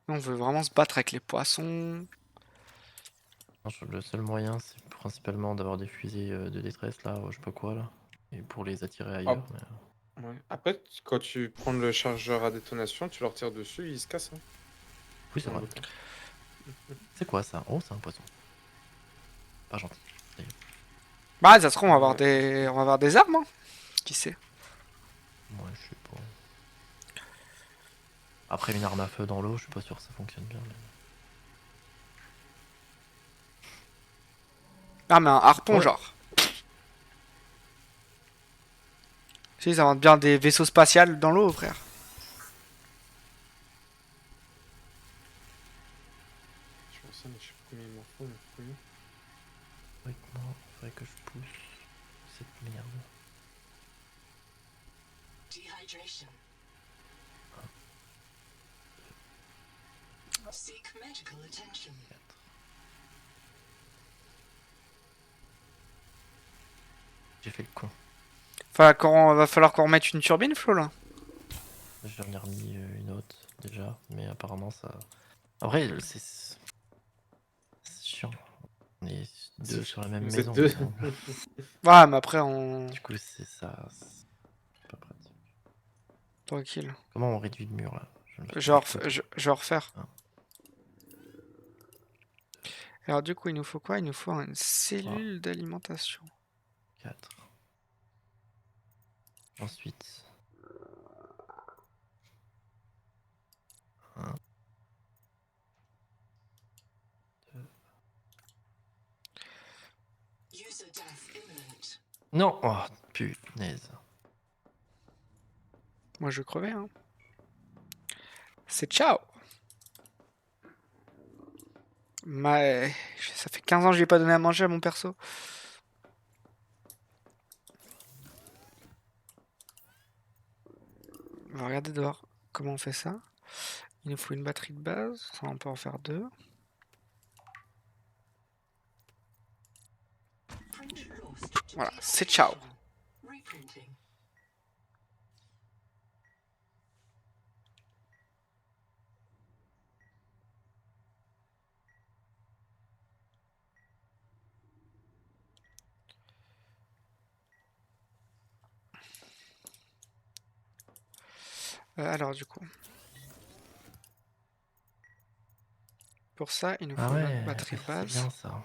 On veut vraiment se battre avec les poissons. Le seul moyen, c'est principalement d'avoir des fusées de détresse là, je sais pas quoi là. Et pour les attirer ailleurs. Mais... Ouais. Après, quand tu prends le chargeur à détonation, tu leur tires dessus, ils se cassent. Hein. Oui, c'est vrai. C'est quoi ça? Oh, c'est un poisson. Pas gentil. Bah, ça se trouve, on va avoir des armes. Hein. Qui sait? Moi, je sais pas. Après, une arme à feu dans l'eau, je suis pas sûr que ça fonctionne bien. Mais... Ah, mais un harpon, Ouais. genre. Si, ils inventent bien des vaisseaux spatials dans l'eau, frère. Je pense ça, mais je sais pas combien il m'en faut. Mais combien Faudrait que je pousse cette merde. Dehydration. Seek medical attention. 4. J'ai fait le con. Va falloir qu'on remette une turbine, Flo, là. J'en ai remis une autre déjà, mais apparemment ça. Après, c'est chiant. On est deux sur la même Vous maison. êtes deux. Ouais, mais après, on... Du coup, c'est ça. C'est pas pratique. Tranquille. Comment on réduit le mur là? Je vais refaire. Ah. Alors, du coup, il nous faut quoi? Il nous faut une cellule d'alimentation. 4. Ensuite. Non! Oh, punaise. Moi, je crevais, hein. C'est ciao. Ça fait 15 ans que je lui ai pas donné à manger à mon perso. On va regarder dehors comment on fait ça. Il nous faut une batterie de base. Ça, on peut en faire 2. Print lost to Voilà, c'est ciao. dehydration. Reprinting. Alors, du coup. Pour ça, il nous Ah faut une ouais, autre batterie de c'est base. bien ça.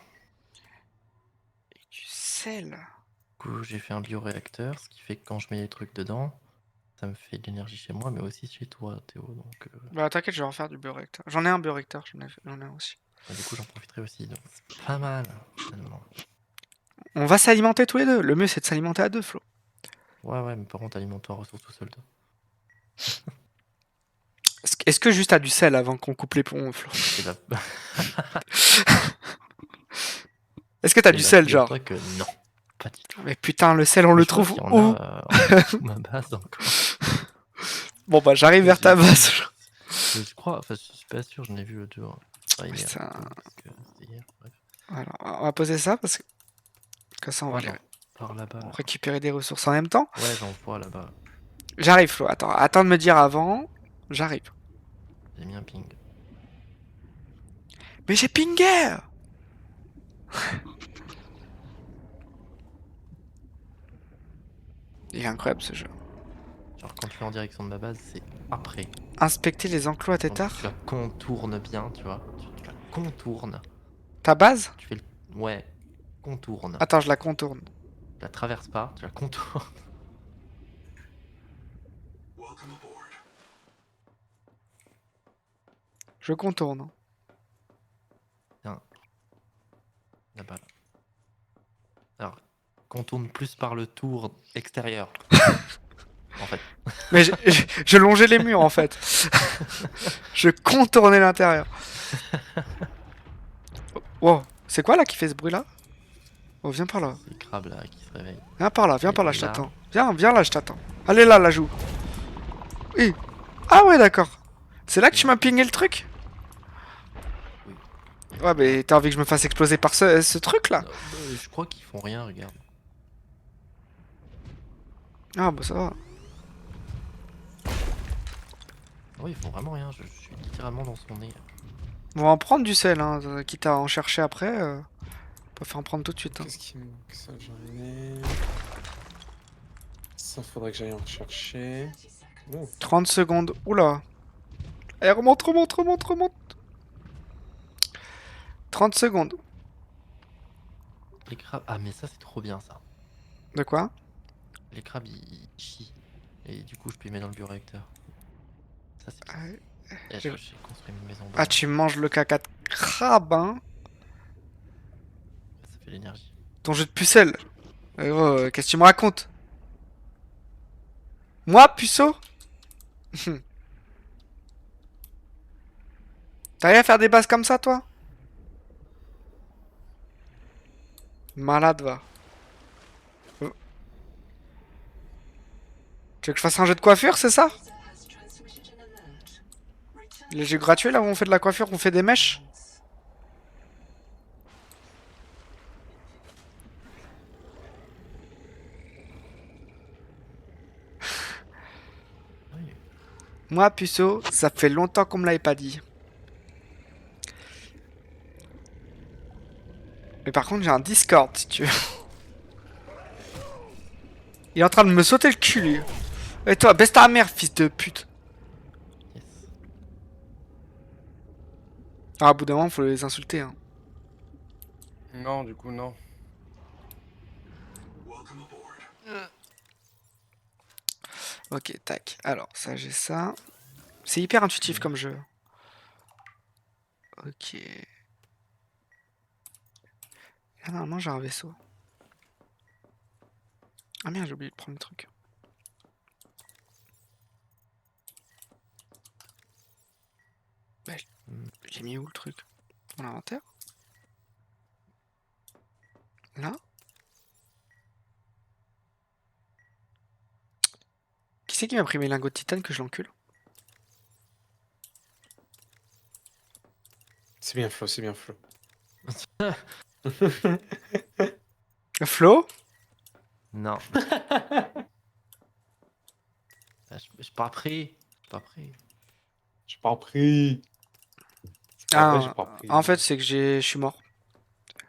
Et du sel. Du coup, j'ai fait un bioréacteur, ce qui fait que quand je mets les trucs dedans, ça me fait de l'énergie chez moi, mais aussi chez toi, Théo. Donc, Bah, t'inquiète, je vais refaire du bioréacteur. J'en ai un bioréacteur, j'en ai un aussi. bah, du coup, j'en profiterai aussi. Donc, c'est pas mal, finalement. On va s'alimenter tous les deux. Le mieux, c'est de s'alimenter à deux, Flo. Ouais, ouais, mais par contre, alimente-toi en ressources tout seul, toi. Est-ce que juste t'as du sel avant qu'on coupe les plombs, Flo? Et bah, Est-ce que t'as et du bah, sel, genre? figure-toi que non, pas du tout. Mais putain, le sel, on Mais le je crois trouve qu'il y en où? a en dessous de ma base encore. Bon, bah, j'arrive vers ta base. Je crois, enfin, je suis pas sûr, j'en ai vu l'autre jour. Enfin, hier, Putain. plutôt, parce que c'était hier, bref. Voilà, on va poser ça parce que comme ça, on va Ouais, aller par là-bas. Là. récupérer des ressources en même temps. Ouais, j'en vois là-bas. J'arrive, Flo. Attends de me dire avant. J'arrive. J'ai mis un ping. Mais j'ai pingé! Il est incroyable ce jeu. Genre, quand tu es en direction de ma base, c'est après. Inspecter les enclos à Donc, tétard. tu la contournes bien, tu vois. Tu la contournes. Ta base? Tu fais le. Ouais, contourne. Attends, je la contourne. Tu la traverses pas, tu la contournes. Je contourne. Là-bas. Là. Alors, contourne plus par le tour extérieur. En fait. Mais je longeais les murs en fait. Je contournais l'intérieur. Wow, c'est quoi là qui fait ce bruit là? Oh, viens par là. C'est le crabe là qui se réveille. Viens par là, Et je là- t'attends. Viens là, je t'attends. Allez là, la joue. Oui. Ah ouais, d'accord. C'est là que tu m'as pingé le truc? Oui. Ouais, mais t'as envie que je me fasse exploser par ce truc là? Je crois qu'ils font rien, regarde. Ah bah ça va. Oui, ils font vraiment rien, je suis littéralement dans son nez. On va en prendre du sel, hein, quitte à en chercher après. On peut faire en prendre tout de suite. Hein. Qu'est-ce qui me manque? Ça, j'en ai. Ça, faudrait que j'aille en chercher. 30 seconds. Oh, 30 secondes. Oula. Eh, remonte. 30 secondes. Les crabes. Ah, mais ça, c'est trop bien ça. De quoi? Les crabes, ils chient. Et du coup, je peux les mettre dans le bioréacteur. Ça, c'est bien. Ah, Et j'ai- j'ai construit une maison. Ah, tu manges le caca de crabe, hein? Ça fait l'énergie. Ton jeu de pucelle. Gros, qu'est-ce que tu me racontes? Moi, puceau? T'arrives à faire des bases comme ça, toi? Malade, va. Tu veux que je fasse un jeu de coiffure, c'est ça? User has transmitted an alert. Return Les jeux gratuits, là, où on fait de la coiffure, on fait des mèches? Oui. Moi, puceau, ça fait longtemps qu'on me l'avait pas dit. Mais par contre, j'ai un Discord, si tu veux. Il est en train de me sauter le cul, lui. Et toi, baisse ta mère, fils de pute. Yes. Ah, à bout d'un moment, faut les insulter, hein. Non, du coup, non. Ok, tac. Alors, ça, j'ai ça. C'est hyper intuitif comme jeu. Ok. Là, normalement, j'ai un vaisseau. Ah merde, j'ai oublié de prendre le truc. Bah, j'ai mis où le truc? Mon inventaire? Là? Qui c'est qui m'a pris mes lingots de titane que je l'encule? C'est bien Flo, c'est bien Flo. Flo? Non. J'ai pas pris. J'ai pas pris. J'ai pas pris. C'est pas vrai, j'ai Ah, pas pris. en fait, c'est que je suis mort.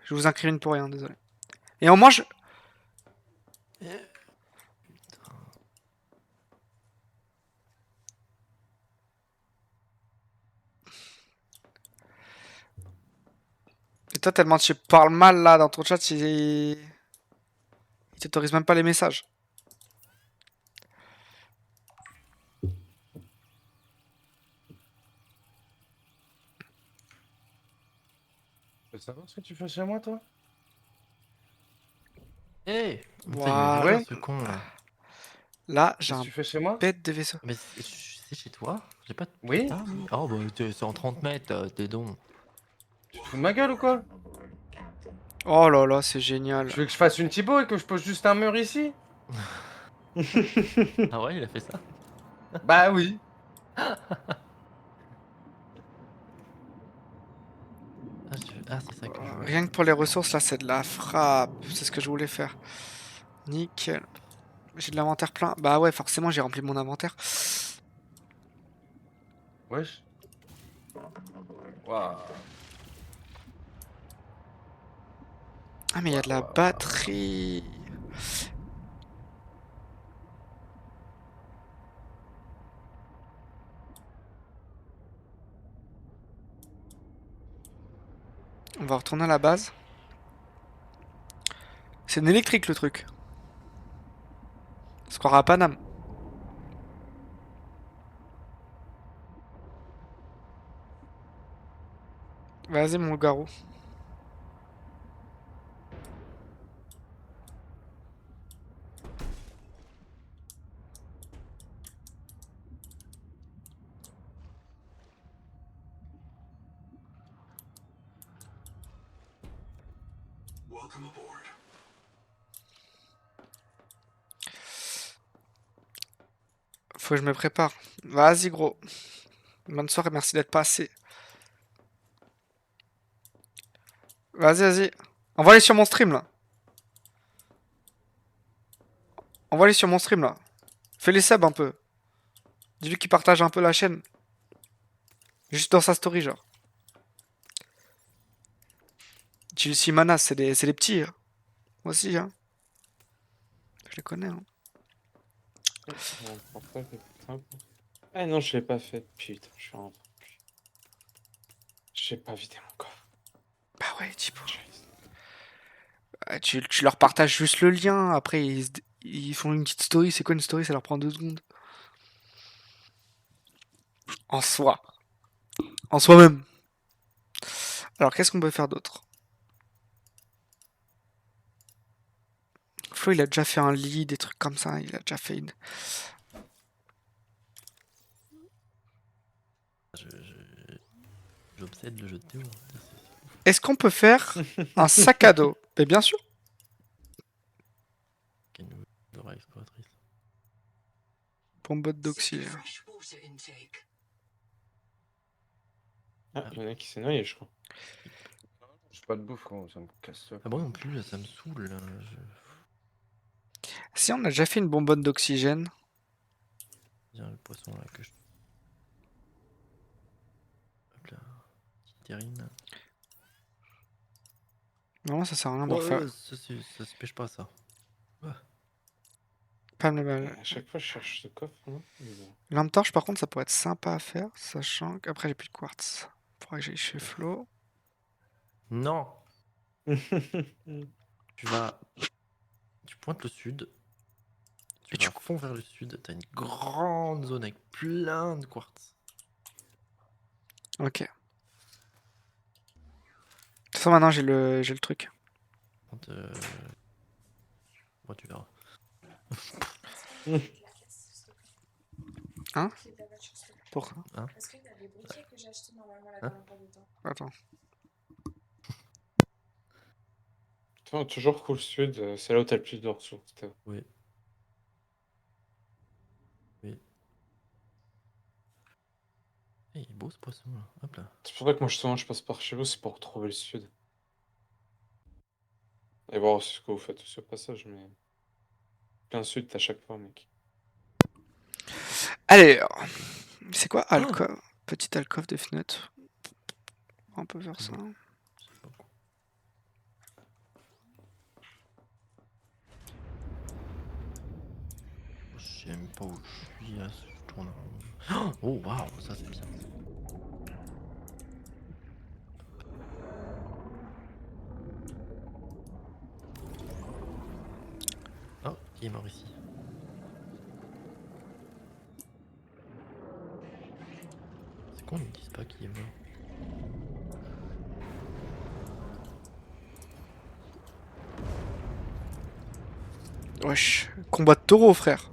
Je vous incrimine pour rien, désolé. Et au moins, je... Et toi, tellement tu parles mal là dans ton chat, il t'autorise même pas les messages. Tu veux savoir ce que tu fais chez moi, toi? Eh Voilà. ce con là. Là, j'ai Qu'est-ce un que tu fais chez moi? bête de vaisseau. Mais c'est chez toi? J'ai pas de Oui? pétard, oui. Oh bah c'est en 30 mètres, t'es donc. Tu te fous de ma gueule ou quoi? Oh là là, c'est génial. Tu veux que je fasse une Thibaut et que je pose juste un mur ici? Ah ouais, il a fait ça? Bah oui. Ah, c'est ça que je voulais. Rien que pour les ressources, là, c'est de la frappe. C'est ce que je voulais faire. Nickel. J'ai de l'inventaire plein. Bah ouais, forcément, j'ai rempli mon inventaire. Wesh. Waouh. Ah, mais il y a de la Waouh, waouh, batterie. On va retourner à la base. C'est une électrique le truc. On se croira à Paname. Vas-y, mon garou. Welcome aboard. Faut que je me prépare. Vas-y, gros. Bonne soirée, merci d'être passé. Vas-y, vas-y. Envoie-les sur mon stream, là. Envoie-les sur mon stream, là. Fais les subs un peu. Dis-lui qu'il partage un peu la chaîne. Juste dans sa story, genre. Dis-lui si Manas, c'est des petits. Hein. Moi aussi, hein. Je les connais, hein. Non, pourquoi j'ai fait ça? Ah non, je l'ai pas fait. Putain, je suis un. J'ai pas vidé mon coffre. Bah ouais, type. Tu leur partages juste le lien. Après, ils font une petite story. C'est quoi une story? Ça leur prend 2 secondes. En soi. En soi-même. Alors, qu'est-ce qu'on peut faire d'autre? Flo, il a déjà fait un lit, des trucs comme ça. Il a déjà fait une. J'obsède le jeu de Théo. Est-ce qu'on peut faire un sac à dos? Mais bien sûr. Quelle nouvelle exploratrice. Pompe Set d'oxygène. fresh water intake. Ah, il y en a qui s'est noyé, je crois. J'ai pas de bouffe, gros, ça me casse le Ah bon non plus, ça me saoule. Là. Si, on a déjà fait une bonbonne d'oxygène. Viens le poisson là que je. Hop là. Petite terrine. Non, ça sert à rien d'en refaire. Ça se pêche pas ça. Pas le mal. À chaque fois, je cherche ce coffre, non? Mais bon. Lampe torche, par contre, ça pourrait être sympa à faire, sachant qu'après j'ai plus de quartz. Faudrait que j'aille chez Flo. Non. Tu vas. Tu pointes le sud. Tu Et tu vas à fond vers le sud. T'as une grande zone avec plein de quartz. Ok. De toute façon, maintenant j'ai le truc. Bon, tu verras. Hein? Pourquoi? Hein? Attends. Toi, toujours cool sud, c'est là où t'as le plus de ressources. Oui. Oui. Eh, il est beau ce poisson là. Hop là. C'est pour ça que moi, souvent, je passe par chez vous, c'est pour retrouver le sud. Et voir aussi ce que vous faites aussi au passage, mais... Plein sud à chaque fois, mec. Allez, c'est quoi alcove? Petite alcove de fenêtre. On peut faire ça. Je sais pas quoi. Je sais même pas où je suis là, je tourne en rond. Oh waouh, ça c'est bien. Oh, qui est mort ici? C'est con, ils me disent pas qui est mort. Wesh, combat de taureau, frère.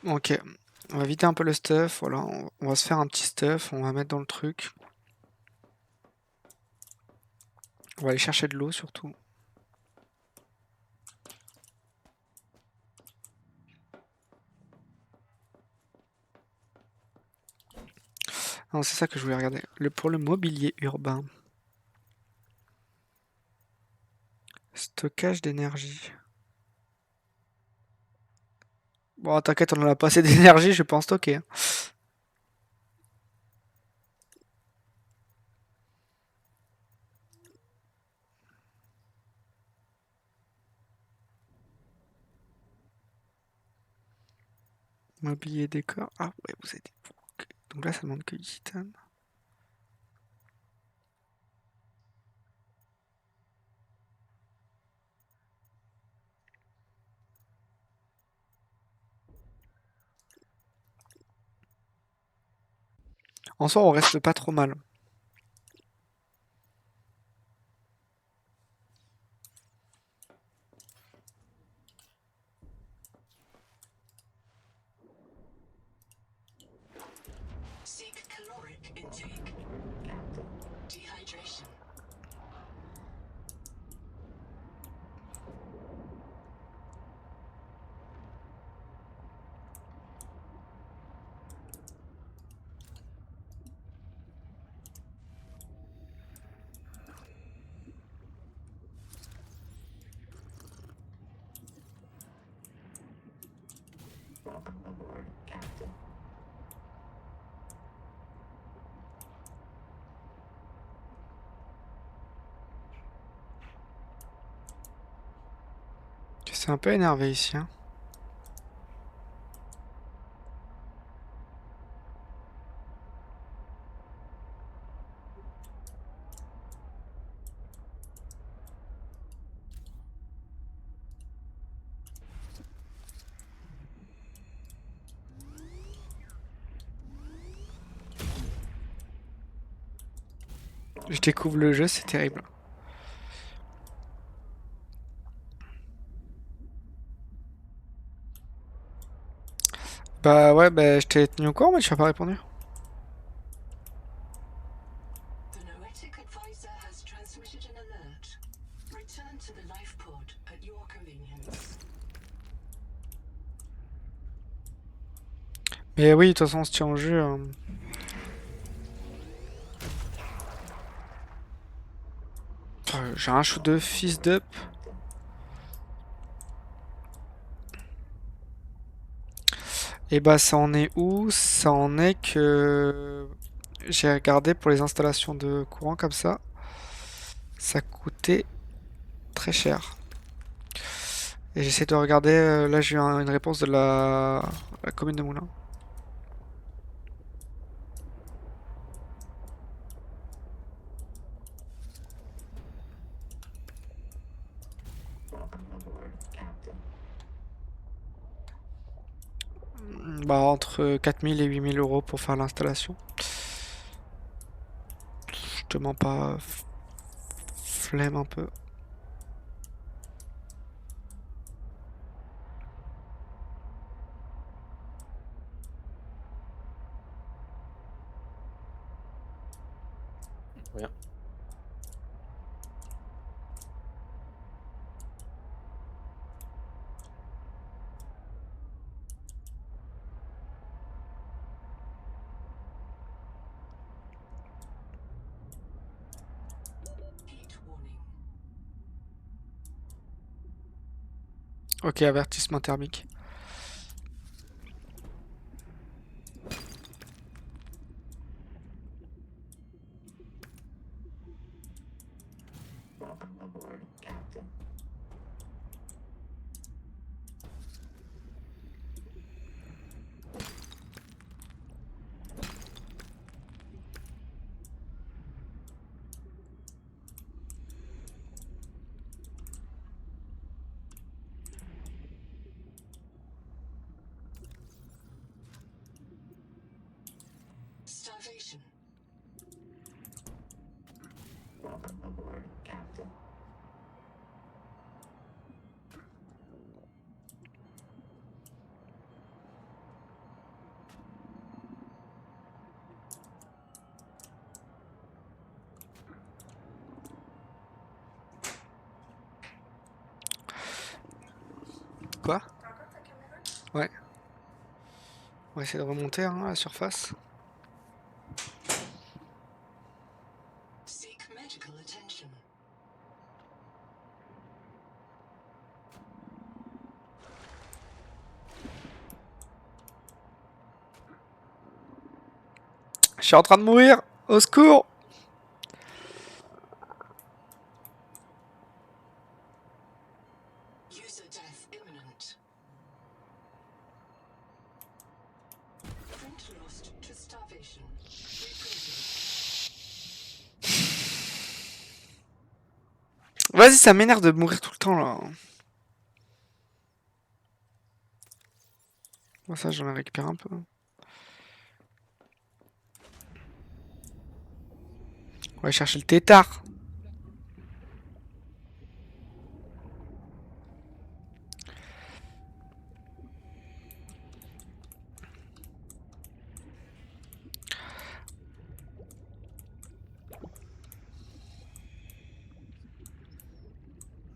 Ok, on va vider un peu le stuff, voilà, on va se faire un petit stuff, on va mettre dans le truc. On va aller chercher de l'eau surtout. Non, c'est ça que je voulais regarder. Pour le mobilier urbain. Stockage d'énergie. Bon, t'inquiète, on en a pas assez d'énergie, je peux en stocker. Hein. Mobilier décor. Ah ouais, vous êtes... Ok. Donc là, ça demande que du titane. En soi, on reste pas trop mal. Seek caloric intake. Dehydration. C'est un peu énervé ici. Hein. Je découvre le jeu, c'est terrible. Bah ouais, bah je t'ai tenu au courant, mais tu m'as pas répondu. The Noetic advisor has transmitted an alert. Return to the life pod at your convenience. Mais oui, de toute façon, on se tient au jeu. Hein. J'ai un shoot de fils d'up. Et bah ça en est où? Ça en est que j'ai regardé pour les installations de courant comme ça coûtait très cher. Et j'essaie de regarder, là j'ai eu une réponse de la commune de Moulins. Bah, entre 4000 et 8000 euros pour faire l'installation. Je te mens pas. Flemme un peu. Rien. Heat warning. Ok, avertissement thermique. Starvation. Quoi? Ouais. On va essayer de remonter hein, à la surface. Seek medical attention. Je suis en train de mourir. Au secours. User death imminent. Print lost to starvation. Reprinting. Vas-y, ça m'énerve de mourir tout le temps là. Bon, ça, j'en ai récupéré un peu. On va chercher le tétard.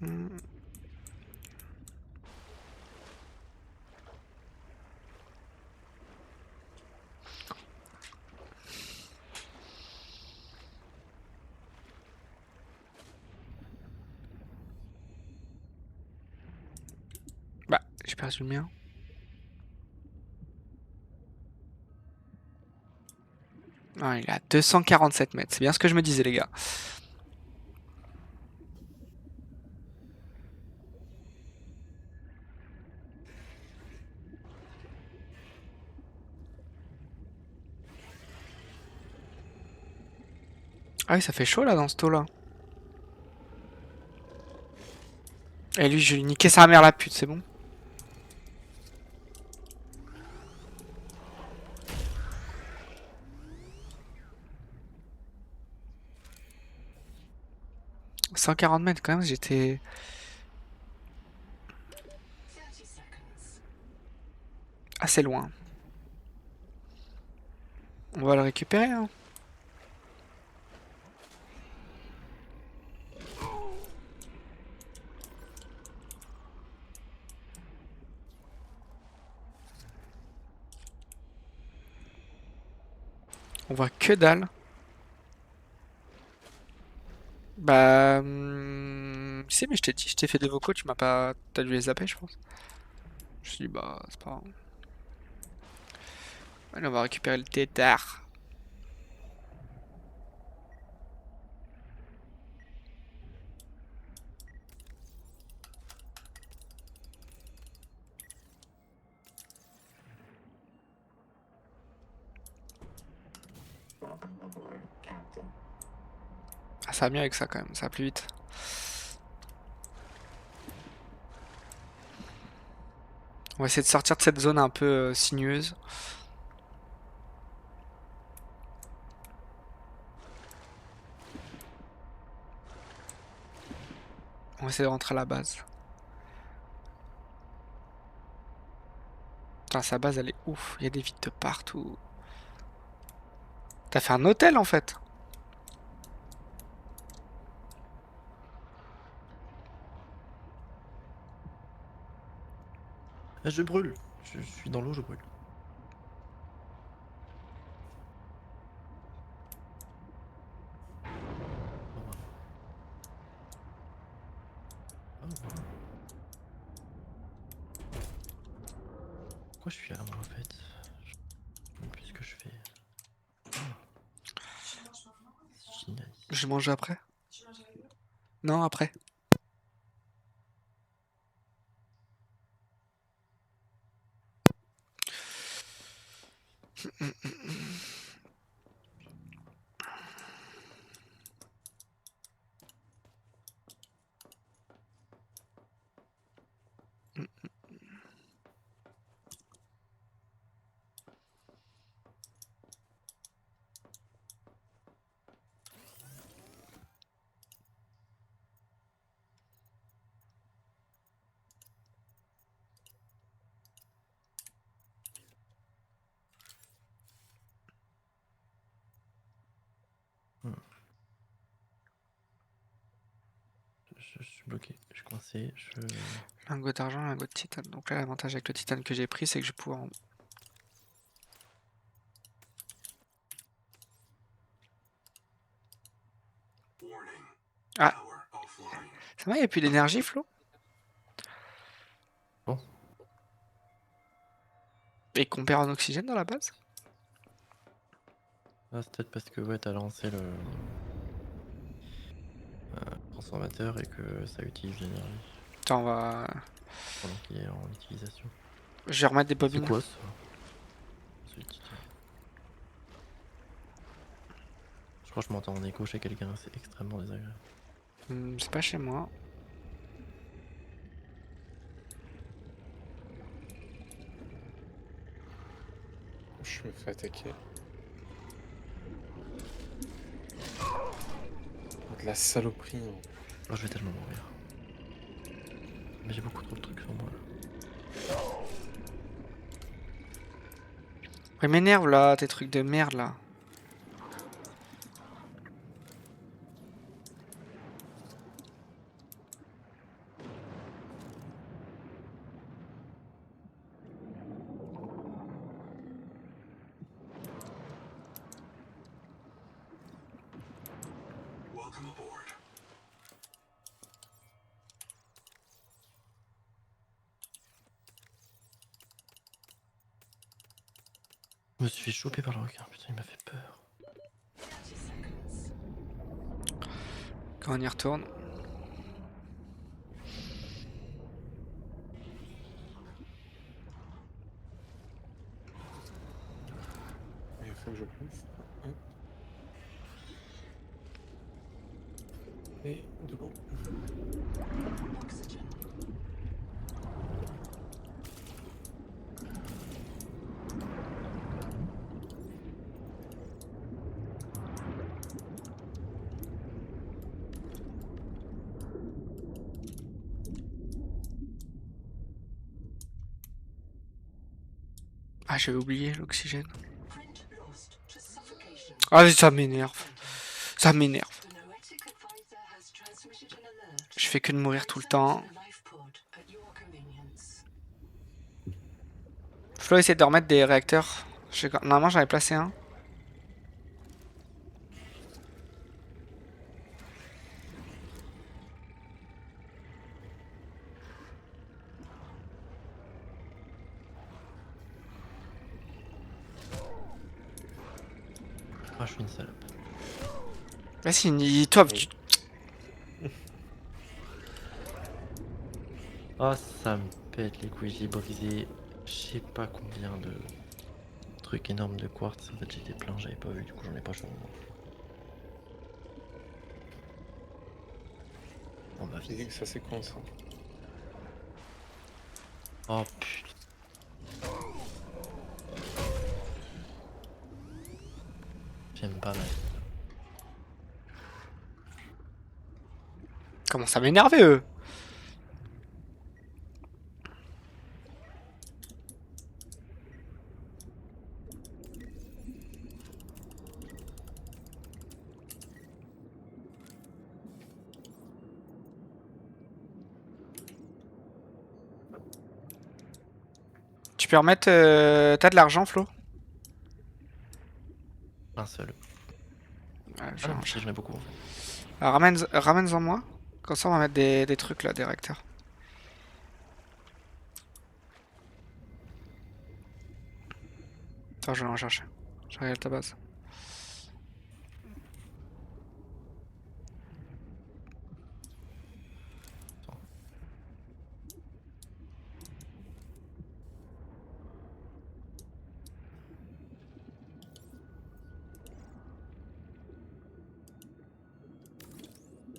Hmm. Bah, j'ai perdu le mien. Ah, il est à 247 mètres. C'est bien ce que je me disais, les gars. Ah oui, ça fait chaud là dans ce taux là. Et lui, je lui niquais sa mère la pute, c'est bon. « 140 mètres quand même, j'étais 30 seconds. assez loin. On va le récupérer, hein. On voit que dalle. Bah... Tu sais, mais je t'ai dit, je t'ai fait des vocaux, tu m'as pas... T'as dû les zapper, je pense. Je me suis dit, bah, c'est pas grave. Allez, on va récupérer le tétard. Ah, ça va mieux avec ça quand même, ça va plus vite. On va essayer de sortir de cette zone un peu sinueuse. On va essayer de rentrer à la base. Putain, sa base elle est ouf, il y a des vides de partout. T'as fait un hôtel en fait. Ah, je brûle. Je suis dans l'eau, je brûle. Oh, wow. Pourquoi je suis là moi en fait? Je sais même plus ce que je fais. C'est génial. Je mange après. Non, après. Je suis bloqué, je suis coincé, Lingot d'argent, lingot de titane. Donc là, l'avantage avec le titane que j'ai pris, c'est que je vais pouvoir. Ah, ça va, il n'y a plus d'énergie, Flo? Bon. Et qu'on perd en oxygène dans la base? Ah, c'est peut-être parce que ouais, t'as lancé le transformateur et que ça utilise l'énergie Attends, on va. pendant qu'il est en utilisation. Je vais remettre des C'est bobines. quoi ça? C'est le titane. Je crois que je m'entends en écho chez quelqu'un, c'est extrêmement désagréable. C'est pas chez moi. Je me fais attaquer. De la saloperie. Hein. Oh, je vais tellement mourir. Mais j'ai beaucoup trop de trucs sur moi là. Ouais, m'énerve là, tes trucs de merde là. Je me suis fait choper par le requin, putain, il m'a fait peur. Quand on y retourne. Il faut que je bouffe. Hop. Et de l'eau. Oxygen. Ah, j'avais oublié l'oxygène. Print lost to suffocation. Ah, ça m'énerve. Ça m'énerve. The Noetic advisor has transmitted an alert. Je fais que de mourir tout le Return temps. to the life pod at your convenience. Flo essaie de remettre des réacteurs. Normalement, j'en avais placé un. Ah, je suis une salope. Vas-y, toi, tu... Oh, ça me pète les couilles, j'ai brisé je sais pas combien de trucs énormes de quartz. En fait, j'étais plein, j'avais pas vu, du coup, j'en ai pas sur moi. On va J'ai dit vite. que ça c'est con ça. Oh putain. aiment pas là. Commence à m'énerver, eux. Tu peux remettre... T'as de l'argent, Flo? Un seul. Ouais, Ah non, si je mets beaucoup en fait. Alors, ramène-en moi. Comme ça, on va mettre des trucs là, des réacteurs. Attends, je vais en chercher. Je regarde ta base.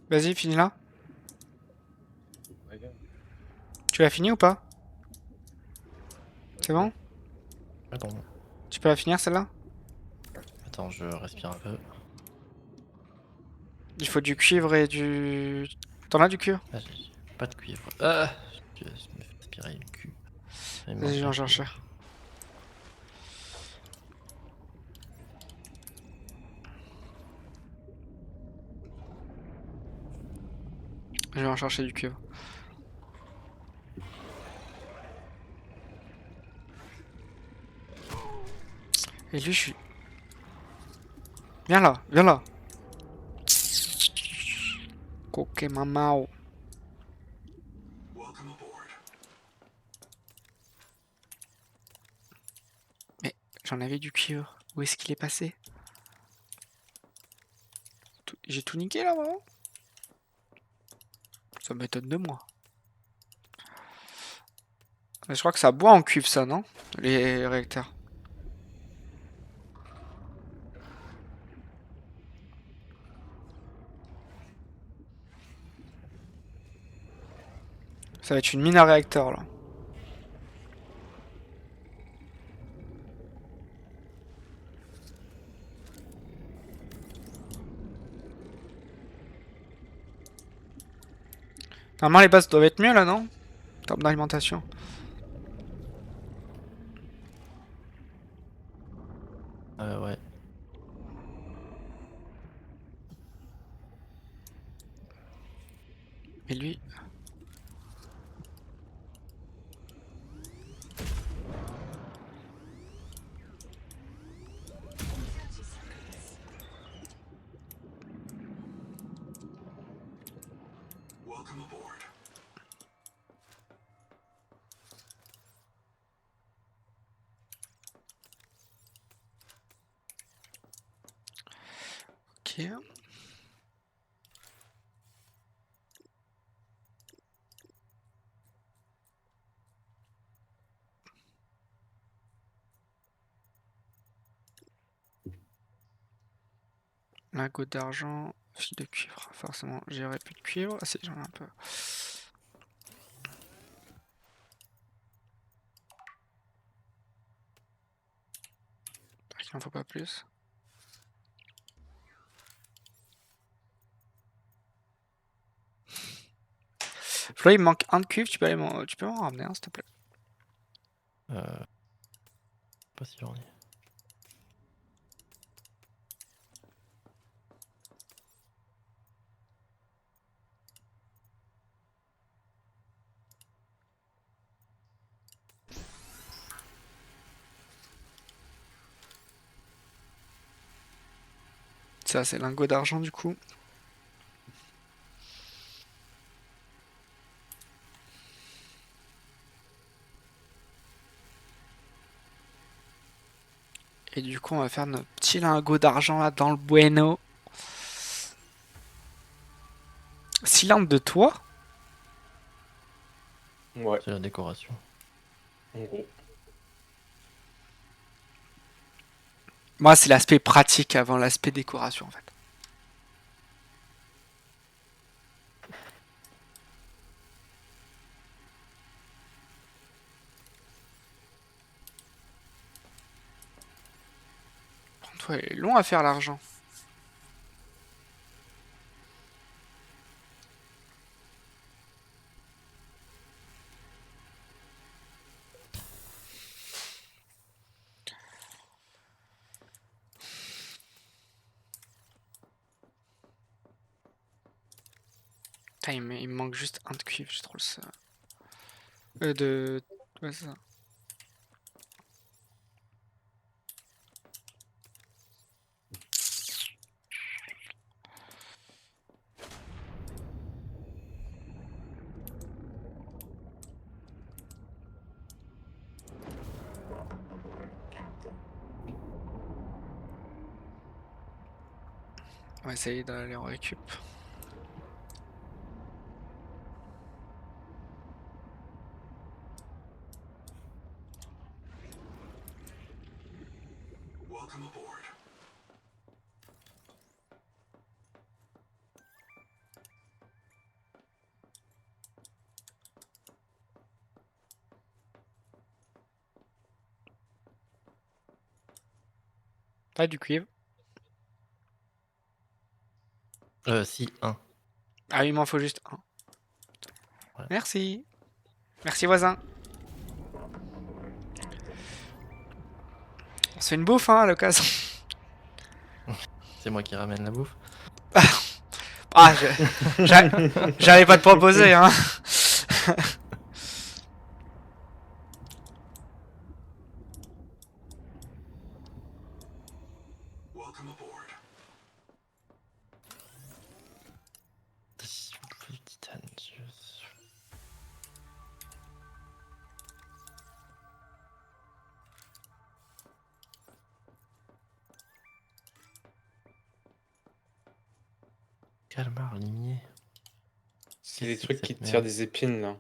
Vas-y, finis là. Regarde. Tu l'as fini ou pas? C'est bon? Attends, Tu peux la finir celle-là? attends, je respire un peu. Il faut du cuivre et du... T'en as du cuivre? Ah, j'ai pas de cuivre. Ah, je me fais aspirer le cul. Il me Vas-y, je vais en manque un chercher. cuivre. Je vais en chercher du cuivre. Et lui, je suis... Viens là, viens là. Coquet mamao. Mais j'en avais du cuivre. Où est-ce qu'il est passé? J'ai tout niqué là, vraiment? Ça m'étonne de moi. Mais je crois que ça boit en cuivre, ça, non? Les réacteurs. Ça va être une mine à réacteur, là. Normalement, les bases doivent être mieux, là, non? En termes d'alimentation. Ouais. Mais lui... Ok. Lingot d'argent, fil de cuivre. Forcément, j'aurais plus de cuivre. Ah si, j'en ai un peu. Il n'en faut pas plus. Flo, il me manque un de cuivre, tu peux m'en ramener un, s'il te plaît. Pas si j'en ai. Ça, c'est lingot d'argent, du coup. Et du coup, on va faire notre petit lingot d'argent là dans le bueno. Cylindre de toit? Ouais, C'est la décoration. en gros. Moi, c'est l'aspect pratique avant l'aspect décoration, en fait. Prends Ouais, il est long à faire l'argent. Putain, il me manque juste un de cuivre, j'ai trop le seum. De... Ouais, c'est ça. On va essayer d'aller en récup. Pas du cuivre. Si, un. Ah, il m'en faut juste un. Ouais. Merci. Merci, voisin. On se fait une bouffe, hein, à l'occasion. C'est moi qui ramène la bouffe. Ah, j'allais pas te proposer, hein. Titane, Calmar, limier. C'est des Qu'est-ce que trucs c'est qui que te cette tirent merde? des épines là.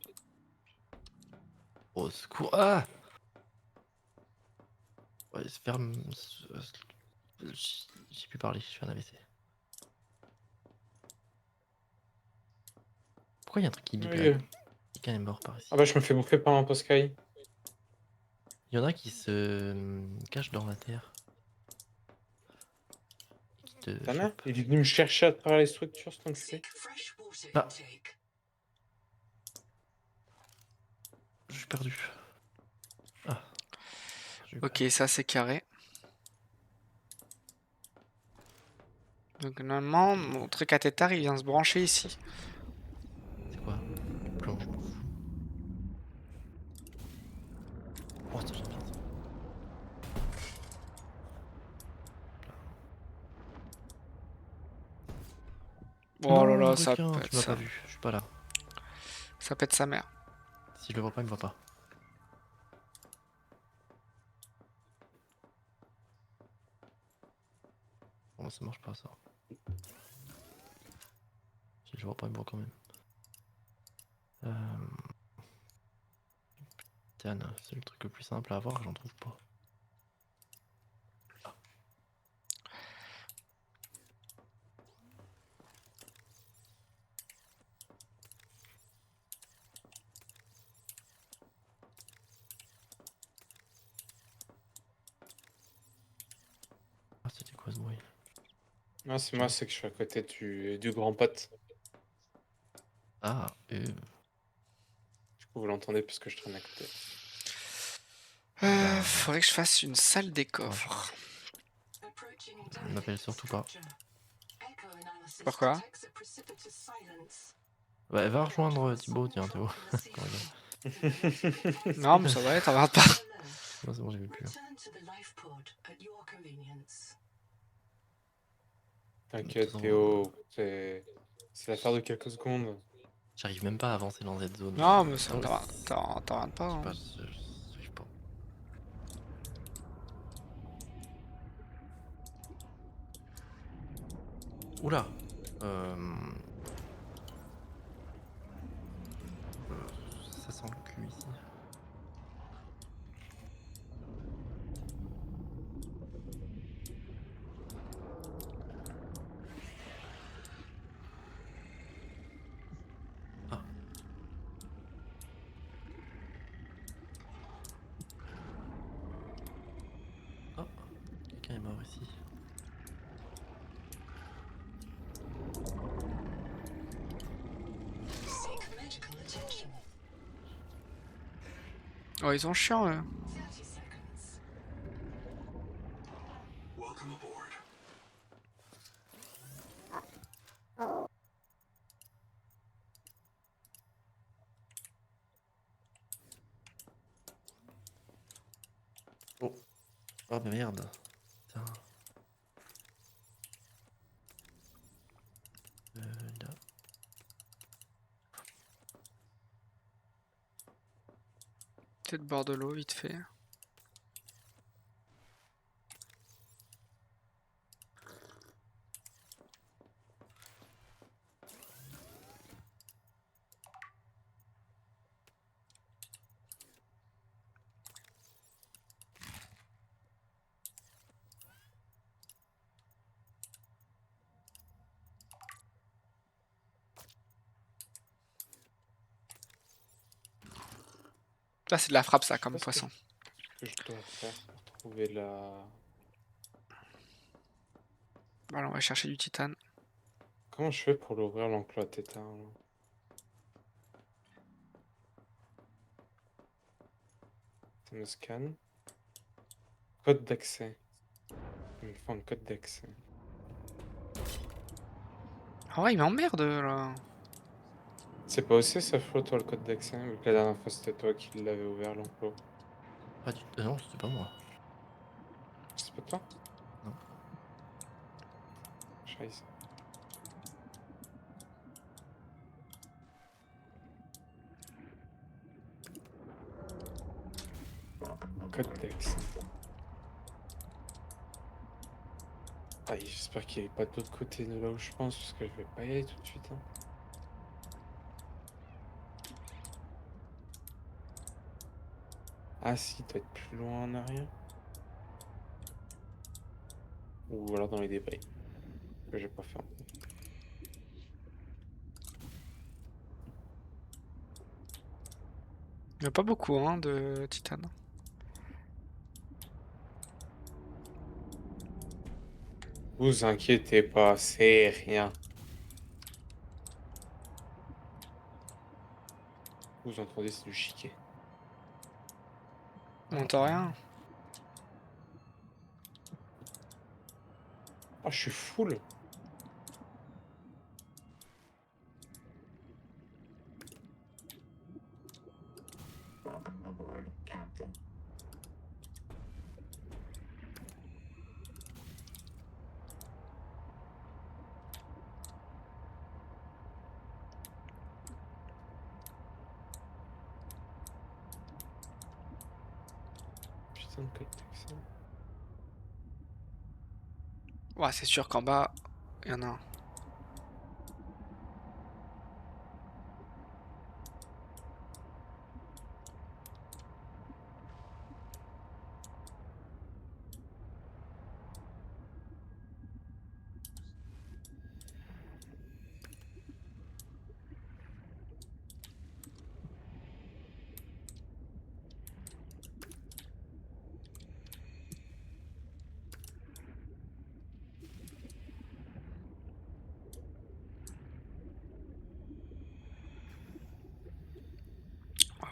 Au secours. Ah! Ouais, se ferme. J'ai pu parler, je fais un AVC. Pourquoi il y a un truc qui bip là? Oui. Quelqu'un est mort par ici. Ah bah je me fais bouffer par un Poskai. Il y en a qui se cachent dans la terre. Et qui te Ta mère, chopent. il est venu me chercher à travers les structures, cet enculé. Seek fresh water Ah. intake. Je suis perdu. Ah. J'ai eu Ok, peur. ça c'est carré. Donc normalement, mon truc à tétard, il vient se brancher ici. C'est quoi? Plonge, je m'en fous. Oh, ça j'aime bien ça. Oh là Non, le là, ça requin, pète tu m'as pas ça. vu. Je suis pas là. Ça pète sa mère. Si je le vois pas, il me voit pas. Bon, ça marche pas ça. Si je le vois pas, il me voit quand même. Tiens, c'est le truc le plus simple à avoir, j'en trouve pas. Ah, c'était quoi ce bruit? Ah, c'est moi, c'est que je suis à côté du grand pote. Ah, Du coup, vous l'entendez parce que je traîne à côté. Faudrait que je fasse une salle des coffres. Approaching on m'appelle surtout pas. structure. Echo analysis Pourquoi? detects a precipitous silence. Ouais, va rejoindre Thibaut, tiens, Théo. Non, mais ça va, t'en pas. Non, c'est bon, j'ai vu plus. Return to the life pod at your convenience. T'inquiète, façon, Théo, c'est l'affaire de quelques secondes. J'arrive même pas à avancer dans cette zone. Non, mais ça Ah ouais, t'en pas. je sais Hein. pas, j'arrive pas. Oula! Ça sent le cul ici. Ah. Oh, quelqu'un est mort ici. Oh, ils sont chiants, eux. 30 seconds. Welcome aboard. Oh. Oh mais merde. Putain. Là. Peut-être bord de l'eau, vite fait. Là, c'est de la frappe, ça, Je sais comme pas ce poisson. que je dois faire pour trouver la... Voilà, on va chercher du titane. Comment je fais pour l'ouvrir l'enclos à tétard là? Ça me scanne. Code d'accès. Il me faut un code d'accès. Ah ouais, il m'emmerde, là. C'est pas aussi ça, Flo, toi, le code d'accès? Vu que la dernière fois, c'était toi qui l'avais ouvert, l'enclos. Pas du tout. Non, c'était pas moi. C'est pas toi? Non. Scheiße. Code d'accès. Ah, j'espère qu'il est pas de l'autre côté de là où je pense, parce que je vais pas y aller tout de suite. Hein. Ah si, il doit être plus loin en arrière. Ou alors dans les débris. Que j'ai pas fait. Il n'y a pas beaucoup, hein, de titane. Vous inquiétez pas, c'est rien. Vous entendez, c'est du chiquet. On entend rien. Ah, je suis full. Putain de code d'accès. Ouais, c'est sûr qu'en bas, il y en a un.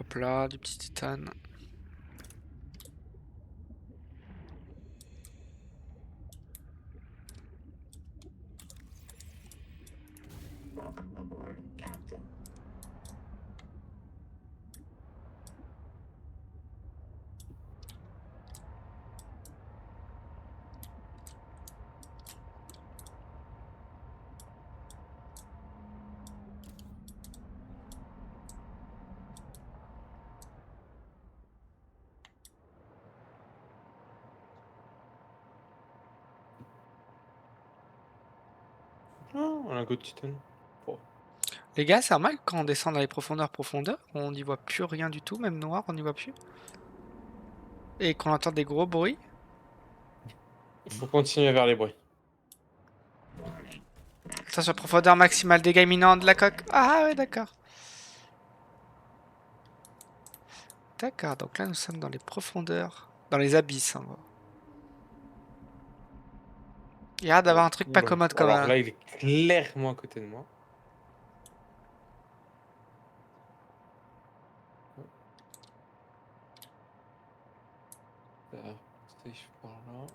Hop là, du petit titane. Ah, un lingot de titane. Oh. Les gars, c'est normal quand on descend dans les profondeurs, on n'y voit plus rien du tout, même noir, on n'y voit plus. Et qu'on entend des gros bruits. Il faut continuer vers les bruits. Attention, profondeur maximale, dégâts imminents de la coque. Ah ouais, d'accord. D'accord, donc là nous sommes dans les profondeurs, dans les abysses. Hein. Il y a l'air d'avoir un truc pas Oula. commode comme Alors un... là, il est clairement à côté de moi. Safe par là.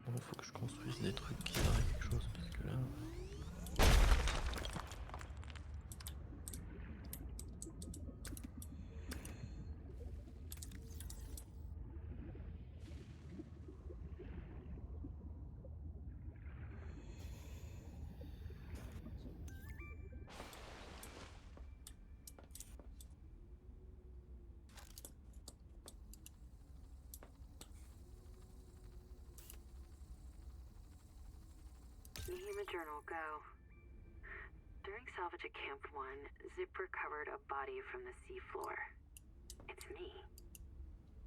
Bon, faut que je construise des trucs qui servent à quelque chose parce que là. Nehema Journal, go. During salvage at Camp 1, Zip recovered a body from the seafloor. It's me.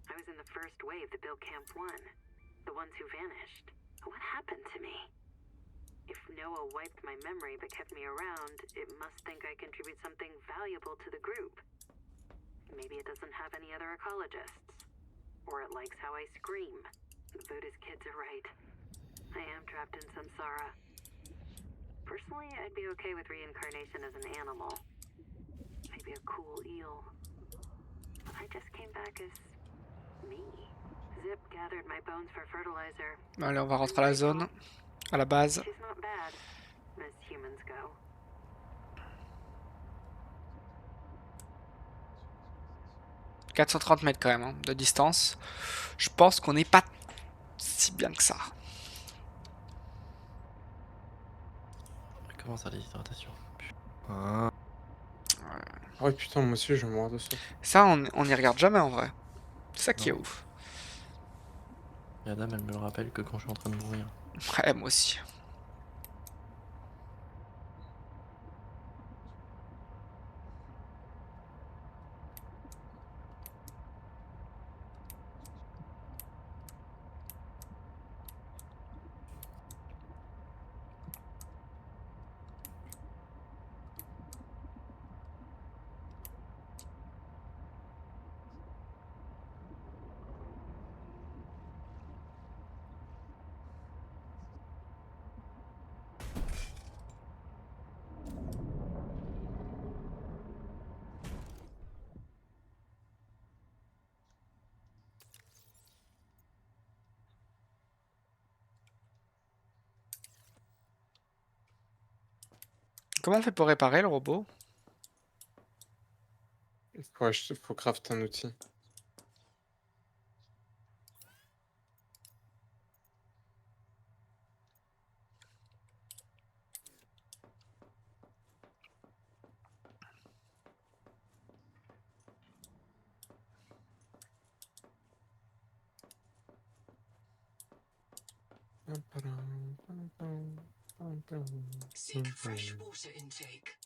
I was in the first wave that built Camp 1. The ones who vanished. What happened to me? If Noah wiped my memory but kept me around, it must think I contribute something valuable to the group. Maybe it doesn't have any other ecologists. Or it likes how I scream. The Buddhist kids are right. I am trapped in samsara. Personally, I'd be okay with reincarnation as an animal. Maybe a cool eel. But I just came back as me. Zip gathered my bones for fertilizer. Allez, on va rentrer à la zone, à la base. She's not bad, as humans go. « 430 mètres quand même hein, de distance. Je pense qu'on n'est pas si bien que ça. Comment ça, la déshydratation? Ah. Oh putain, moi aussi je vais mourir de ça. Ça, on y regarde jamais en vrai. C'est ça qui est Non. ouf. La dame, elle me le rappelle que quand je suis en train de mourir. Ouais, moi aussi. Comment on fait pour réparer le robot? Faut crafter un outil. Seek fresh water intake.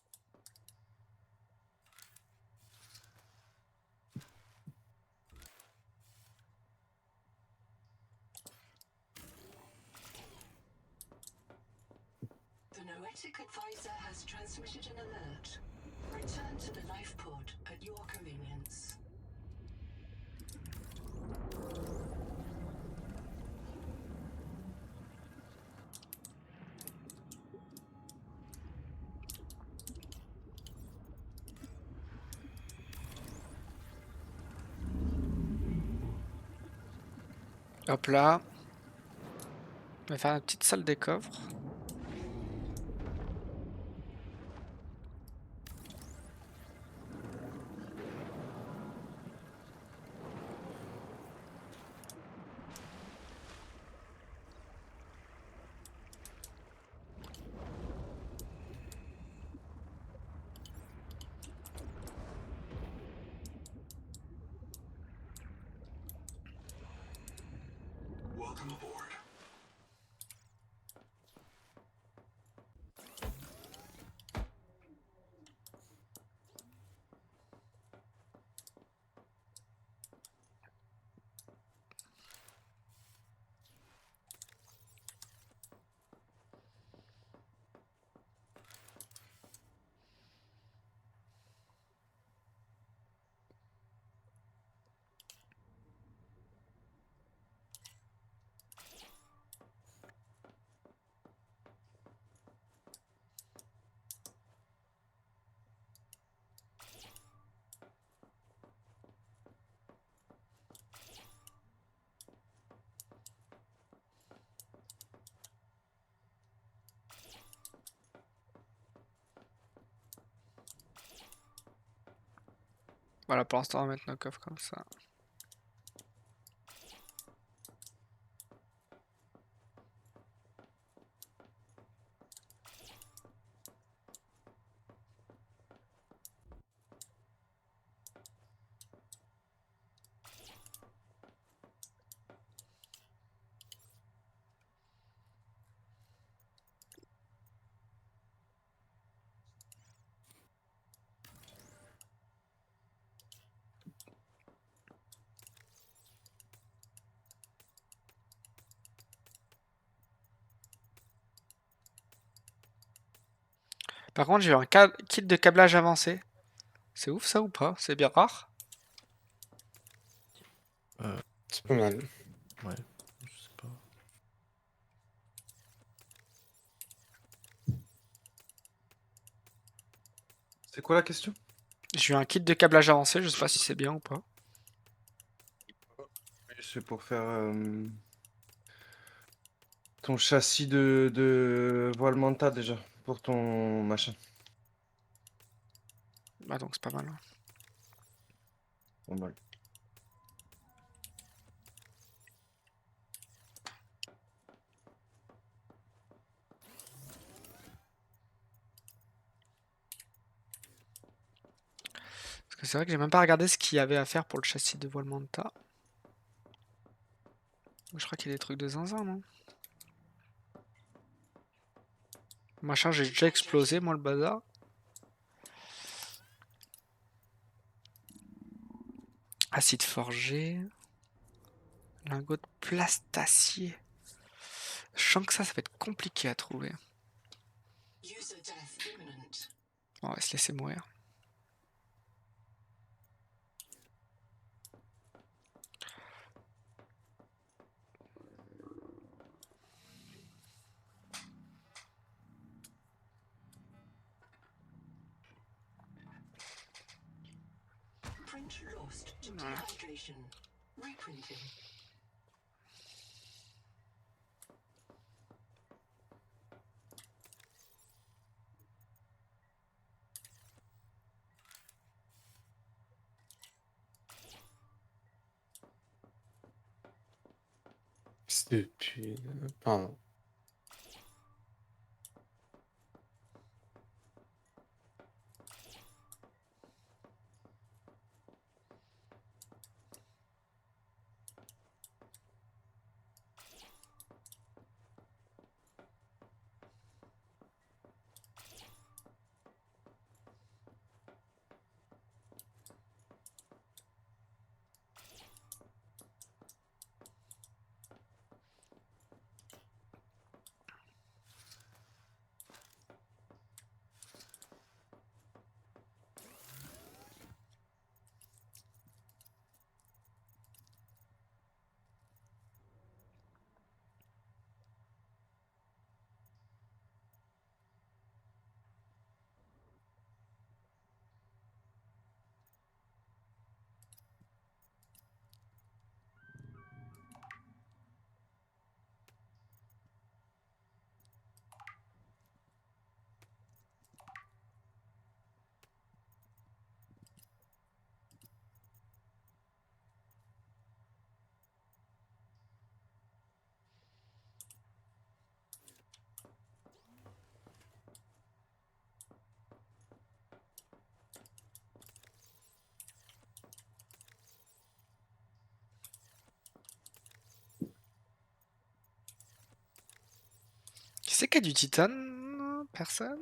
The Noetic advisor has transmitted an alert. Return to the life pod at your convenience. Hop là. On va faire une petite salle des coffres. Welcome aboard. Voilà, pour l'instant, on va mettre nos coffres comme ça. Par contre, j'ai eu un kit de câblage avancé. C'est ouf ça ou pas? C'est bien rare. C'est pas mal. Ouais, je sais pas. C'est quoi la question? J'ai eu un kit de câblage avancé, je sais pas si c'est bien ou pas. C'est pour faire ton châssis de voile manta déjà, pour ton machin. Ah donc c'est pas mal. Pas mal. Parce que c'est vrai que j'ai même pas regardé ce qu'il y avait à faire pour le châssis de voile Manta. Je crois qu'il y a des trucs de zinzin, non? Machin, j'ai déjà explosé, moi, le bazar. Acide forgé. Lingot de plastacier. Je sens que ça va être compliqué à trouver. User death imminent. On va se laisser mourir. Print lost to dehydration. Reprinting. Stupide. Pardon. Qui c'est qui a du titane? Personne?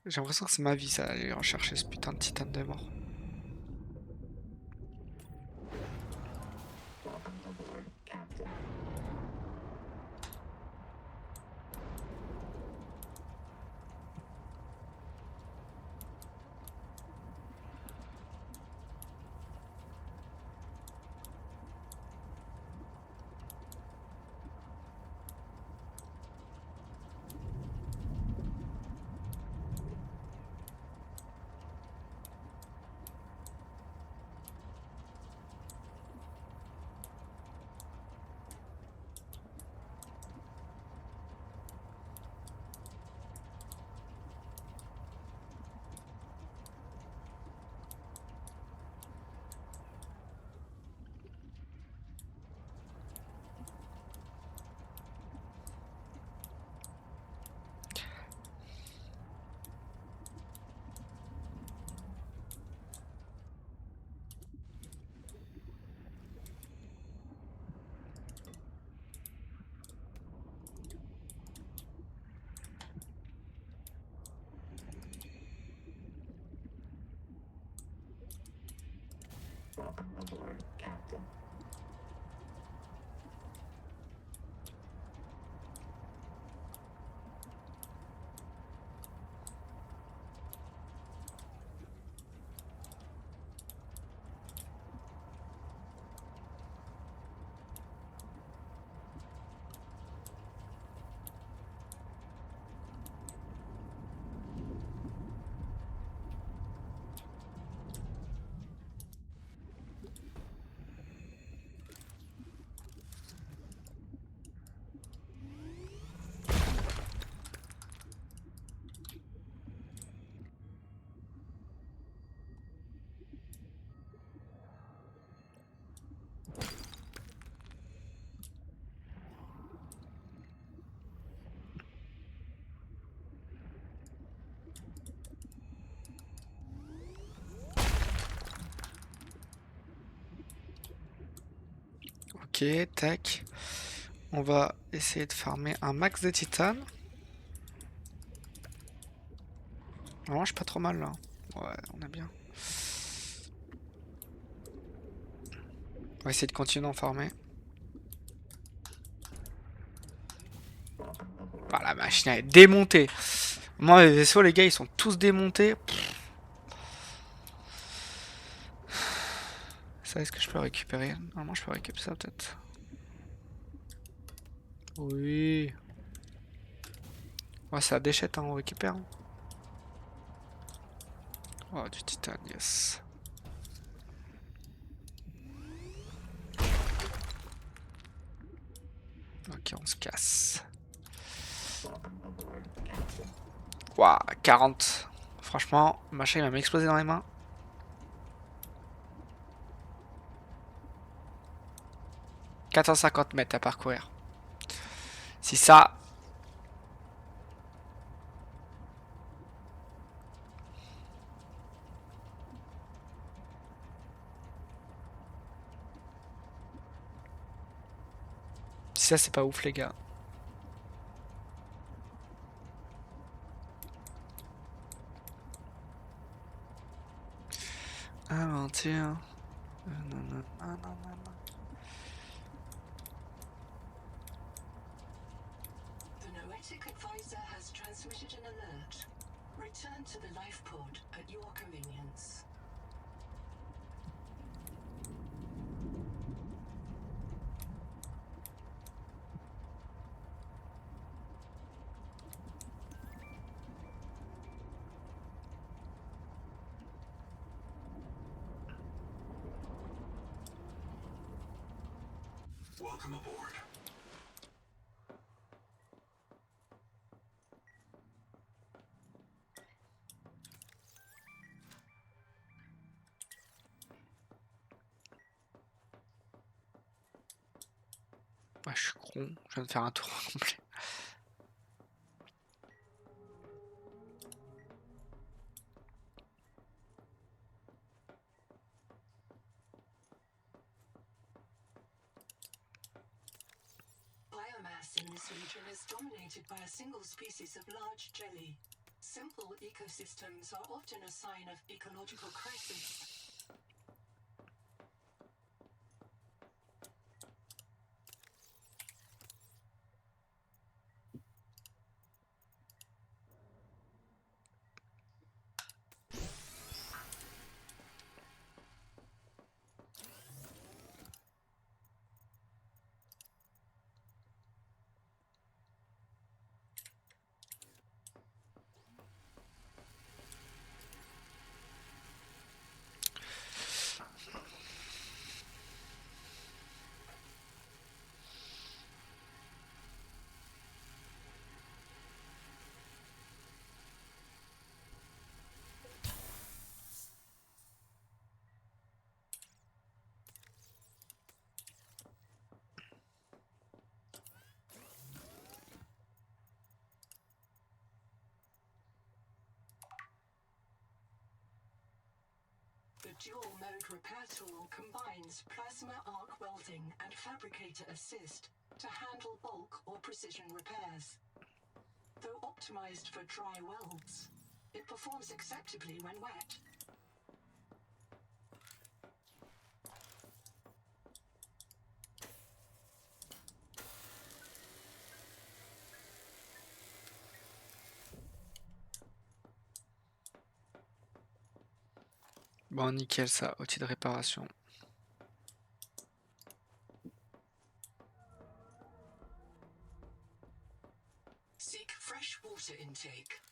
J'ai l'impression que c'est ma vie, ça, aller rechercher ce putain de titane de mort. Ok, tac. On va essayer de farmer un max de titane. Non, je suis pas trop mal là. Ouais, on est bien. On va essayer de continuer à en farmer. Ah, la machine elle est démontée. Moi, les vaisseaux, les gars, ils sont tous démontés. Ça, est-ce que je peux récupérer? Normalement, je peux récupérer ça peut-être. Oui. Ouais, ça déchette, hein, on récupère. Oh, du titane, yes. Ok, on se casse. Ouah, 40. Franchement, le machin il va m'exploser dans les mains. « 450 mètres à parcourir. Si ça... Si ça, c'est pas ouf, les gars. Aventure. Non. The Noetic advisor has transmitted an alert. Return to the life pod at your convenience. Welcome aboard. Ouais, je suis con. Je viens de faire un tour complet. Biomass in this region is dominated by a single species of large jelly. Simple ecosystems are often a sign of ecological crisis. The dual-mode repair tool combines plasma arc welding and fabricator assist to handle bulk or precision repairs. Though optimized for dry welds, it performs acceptably when wet. Bon, nickel ça, outil de réparation. Seek fresh water intake.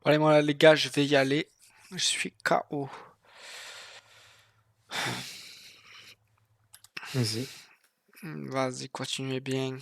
Bon, allez, moi, les gars, je vais y aller. Je suis KO. Vas-y. Vas-y, continuez bien.